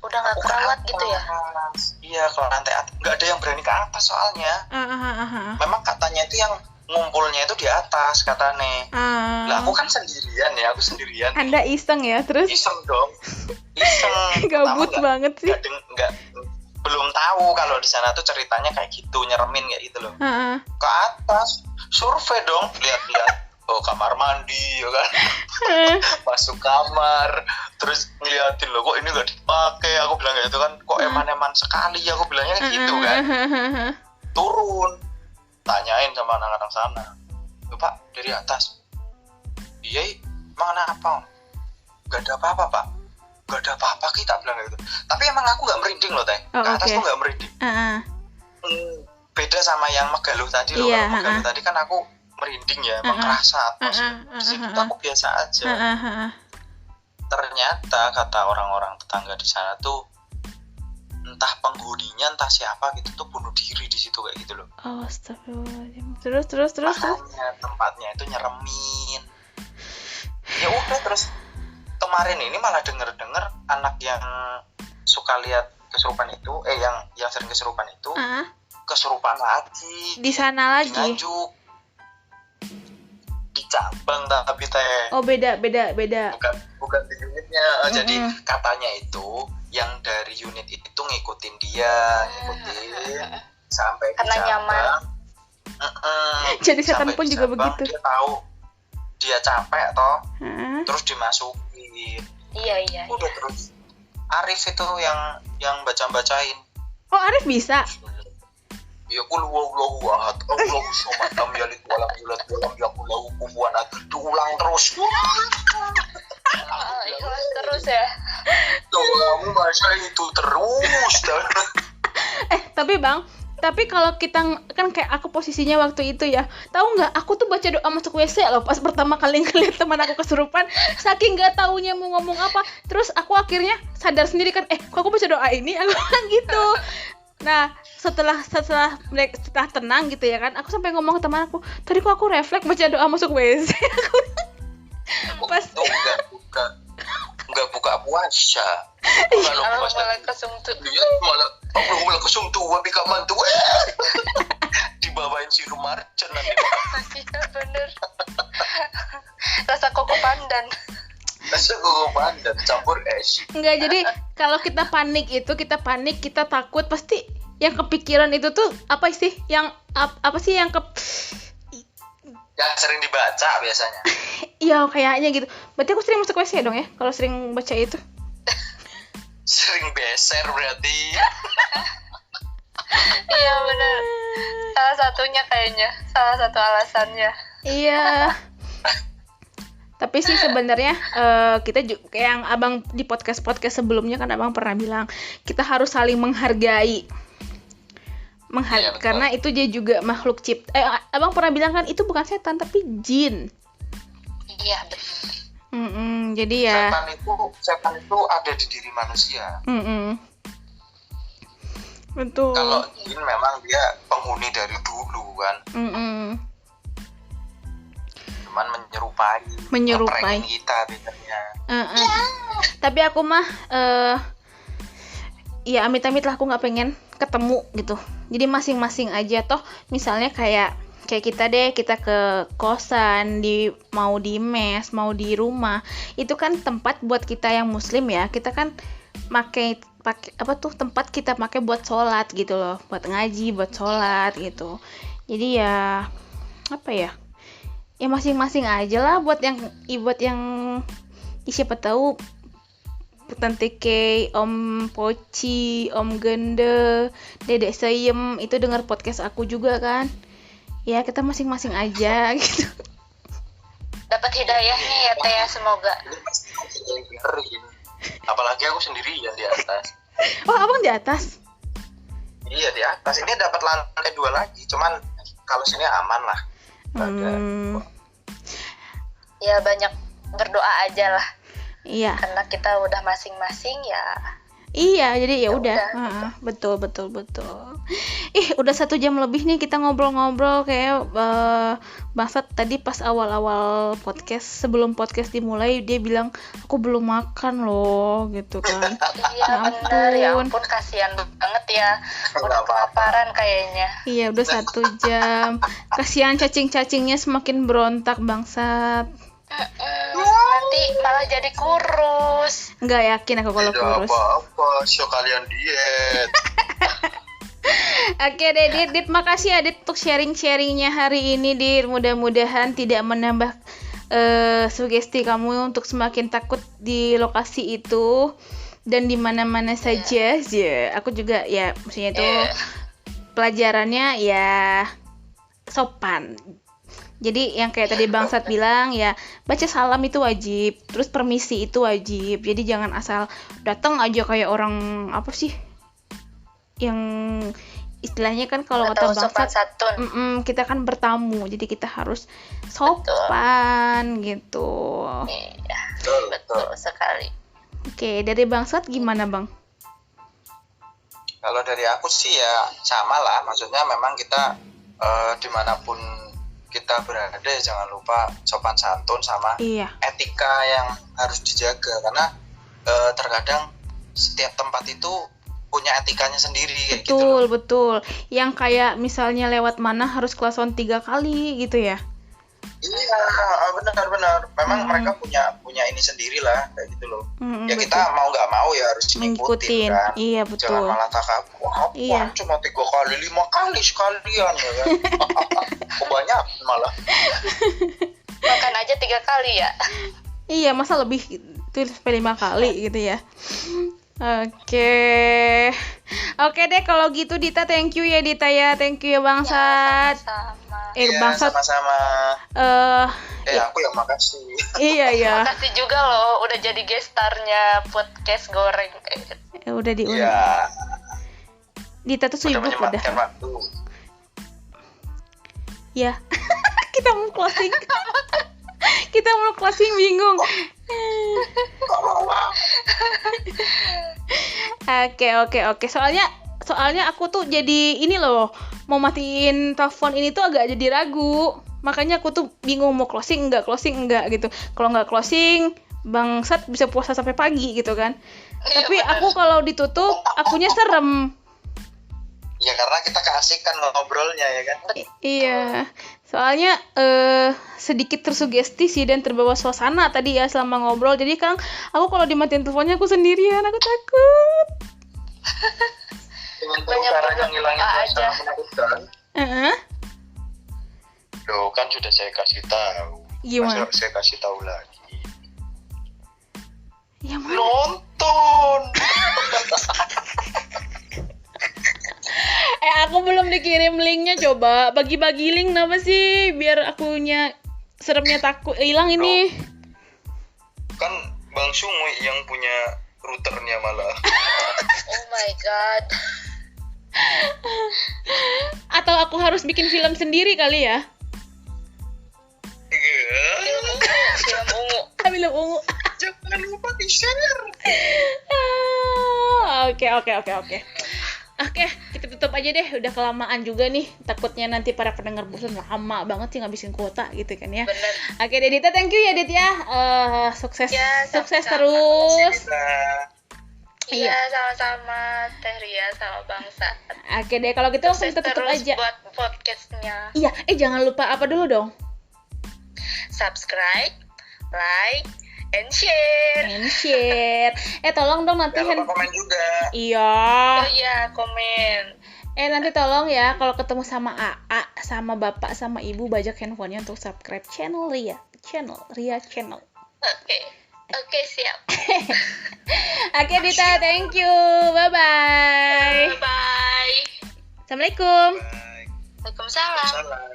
Udah nggak kerawat gitu ya? Iya kalau lantai atas nggak ada yang berani ke atas soalnya. Memang katanya itu yang ngumpulnya itu di atas katanya. Lah aku kan sendirian ya, Anda iseng ya terus? Iseng dong. Iseng. Gabut banget sih. Belum tahu kalau di sana tuh ceritanya kayak gitu, nyeremin kayak gitu loh. Ke atas survei dong, lihat-lihat. Oh, kamar mandi ya kan. Masuk kamar, terus ngeliatin loh kok ini gak dipakai. Aku bilang gitu kan, kok eman-eman sekali, aku bilangnya gitu kan. Turun, tanyain sama anak-anak sana. Pak, dari atas. Iya, emang kenapa? Gak ada apa-apa, Pak. Gak ada apa-apa, kita bilang gitu. Tapi emang aku gak merinding loh, Teh. Ke atas tuh gak merinding. Beda sama yang Megaluh tadi loh. Kalau Megaluh tadi kan aku merinding ya, emang kerasa atmosfer. Di situ aku biasa aja. Ternyata kata orang-orang tetangga di sana tuh, entah penghuninya entah siapa gitu tuh bunuh diri di situ kayak gitu loh. Oh, astagfirullahaladzim. Terus. Makanya tempatnya itu nyeremin. Ya udah, terus kemarin ini malah denger anak yang suka lihat kesurupan itu, yang sering kesurupan itu, kesurupan lagi. Di sana lagi. Di Nganjuk. Di cabang tapi Teh. Oh, beda. Bukan di unitnya. Jadi katanya itu yang dari unit itu ngikutin sampai ke karena cabang. Nyaman. Jadi setan pun juga cabang, begitu. Dia tahu dia capek toh, terus dimasukin. Iya. Udah terus Arif itu yang bacain. Oh, Arif bisa. Ya qul huwallahu ahad, Allahu samad, lam yalid wa lam yulad wa lam yakul lahu kufuwan ahad. Diulang terus. Ikhlas terus ya. Kamu masa itu terus. Tapi kalau kita kan kayak aku posisinya waktu itu ya, tahu nggak? Aku tuh baca doa masuk WC loh pas pertama kali ngeliat teman aku kesurupan, saking nggak taunya mau ngomong apa. Terus aku akhirnya sadar sendiri kan, kok aku baca doa ini? Aku bilang gitu. Nah, setelah tenang gitu ya kan, aku sampai ngomong ke teman aku, tadi kok aku refleks baca doa masuk WC. Pas Enggak buka puasa. Malah kesumtu. Dia malah Allahumma kesumtu wa bika mantu. Dibawain sirup marjan nanti. Iya bener. Rasa koko pandan campur es. Enggak, jadi kalau kita panik, kita takut, pasti yang kepikiran itu tuh apa sih? Yang sering dibaca biasanya. Iya, kayaknya gitu. Berarti aku sering masuk WC dong ya kalau sering baca itu. Sering beser berarti. Iya bener. Salah satunya kayaknya. Salah satu alasannya. Iya. Tapi sih sebenarnya kita juga kayak yang abang di podcast sebelumnya kan abang pernah bilang kita harus saling menghargai. Iya, Karena itu dia juga makhluk cipta. Abang pernah bilang kan itu bukan setan tapi jin. Iya betul. Jadi ya. Setan itu ada di diri manusia. Betul. Kalau jin memang dia penghuni dari dulu kan. Cuman menyerupai kita biasanya. Tapi aku mah ya amit-amit lah, aku nggak pengen ketemu gitu. Jadi masing-masing aja, toh misalnya kayak kita ke kosan, mau di mes, mau di rumah, itu kan tempat buat kita yang muslim ya. Kita kan pakai tempat kita pakai buat sholat gitu loh, buat ngaji, buat sholat gitu. Jadi ya ya masing-masing aja lah, buat yang siapa tahu Tante Kay, Om Poci, Om Gende, Dedek Sayem itu dengar podcast aku juga kan. Ya kita masing-masing aja gitu. Dapat hidayahnya ya Teh, semoga. Ini pasti dengerin. Apalagi aku sendirian di atas. Oh, abang di atas? Iya, di atas. Ini dapat lantai 2 lagi. Cuman kalau sini aman lah. Ya banyak berdoa aja lah. Iya. Karena kita udah masing-masing ya. Iya, jadi ya udah. Betul. Udah 1 jam lebih nih kita ngobrol-ngobrol kayak Bangsat tadi pas awal-awal podcast, sebelum podcast dimulai dia bilang aku belum makan loh gitu kan. Iya benar, ya ampun kasihan banget ya. Udah kelaparan kayaknya. Iya, udah 1 jam. Kasihan cacing-cacingnya semakin berontak Bangsat. Nanti malah jadi kurus. Nggak yakin aku kalau kurus. Apa-apa, show kalian diet. Oke deh, Dit, makasih ya Dit untuk sharing-sharingnya hari ini, Dit. Mudah-mudahan tidak menambah sugesti kamu untuk semakin takut di lokasi itu dan di mana-mana saja. Ya, aku juga ya, maksudnya itu pelajarannya ya sopan. Jadi yang kayak tadi Bangsat bilang ya, baca salam itu wajib, terus permisi itu wajib. Jadi jangan asal datang aja kayak orang apa sih? Yang istilahnya kan kalau kata Bangsat kita kan bertamu, jadi kita harus sopan gitu. Iya, betul sekali. Oke, dari Bangsat gimana Bang? Kalau dari aku sih ya sama lah, maksudnya memang kita dimanapun kita berada ya jangan lupa sopan santun sama etika yang harus dijaga, karena terkadang setiap tempat itu punya etikanya sendiri kayak gitu. Betul. Yang kayak misalnya lewat mana harus klason 3 kali gitu ya. Iya, benar. Memang mereka punya ini sendiri lah kayak gitu loh. Ya betul. Kita mau nggak mau ya harus ngikutin kan. Iya, betul. Jangan malah takabur. Iya. Cuma 3 kali, 5 kali sekalian ya kan. Kebanyakan malah. Makan aja 3 kali ya. Iya, masa lebih tuh sampai 5 kali gitu ya. Oke deh kalau gitu Dita, thank you ya Dita ya, thank you ya Bangsat. Ya, Bangsat sama-sama. Aku yang makasih. Iya. Makasih juga loh udah jadi gestarnya podcast goreng. Udah diundang. Iya. Dita tuh sibuk udah. Waktu. Ya. Kita mau closing bingung. Oke. Soalnya aku tuh jadi ini loh, mau matiin telepon ini tuh agak jadi ragu. Makanya aku tuh bingung mau closing enggak gitu. Kalau enggak closing, Bangsat bisa puasa sampai pagi gitu kan. Tapi aku kalau ditutup, akunya serem. Ya karena kita keasikan ngobrolnya ya kan. Iya. Soalnya sedikit tersugesti sih dan terbawa suasana tadi ya selama ngobrol. Jadi kan aku kalau dimatiin teleponnya aku sendirian, aku takut. Dengan tahu caranya ngilangin suasana menakutkan. Loh kan sudah saya kasih tahu. Gimana? Masa saya kasih tahu lagi. Ya mana? Nonton. Aku belum dikirim linknya, coba bagi-bagi link kenapa sih biar akunya seremnya takut hilang ini. Kan Bang Sungui yang punya routernya malah. Oh my god. Atau aku harus bikin film sendiri kali ya? Film ungu. Jangan lupa di-share. Oke. Oke, kita tutup aja deh. Udah kelamaan juga nih. Takutnya nanti para pendengar bosan, lama banget sih ngabisin kuota gitu kan ya. Bener. Oke deh Dita, thank you ya Dit ya. Sukses sama-sama. terus. Iya, sama-sama Teh Ria sama Bangsat. Oke deh, kalau gitu langsung kita tutup aja. Buat podcastnya. Iya, jangan lupa apa dulu dong? Subscribe, like, and share. Tolong dong nanti jangan lupa komen juga. Iya. Oh iya, komen. Nanti tolong ya kalau ketemu sama AA, sama Bapak, sama Ibu bajak handphonenya untuk subscribe channel Ria Channel. Oke, siap. Oke Dita, thank you. Bye-bye. Bye. Assalamualaikum. Bye. Waalaikumsalam. Salam.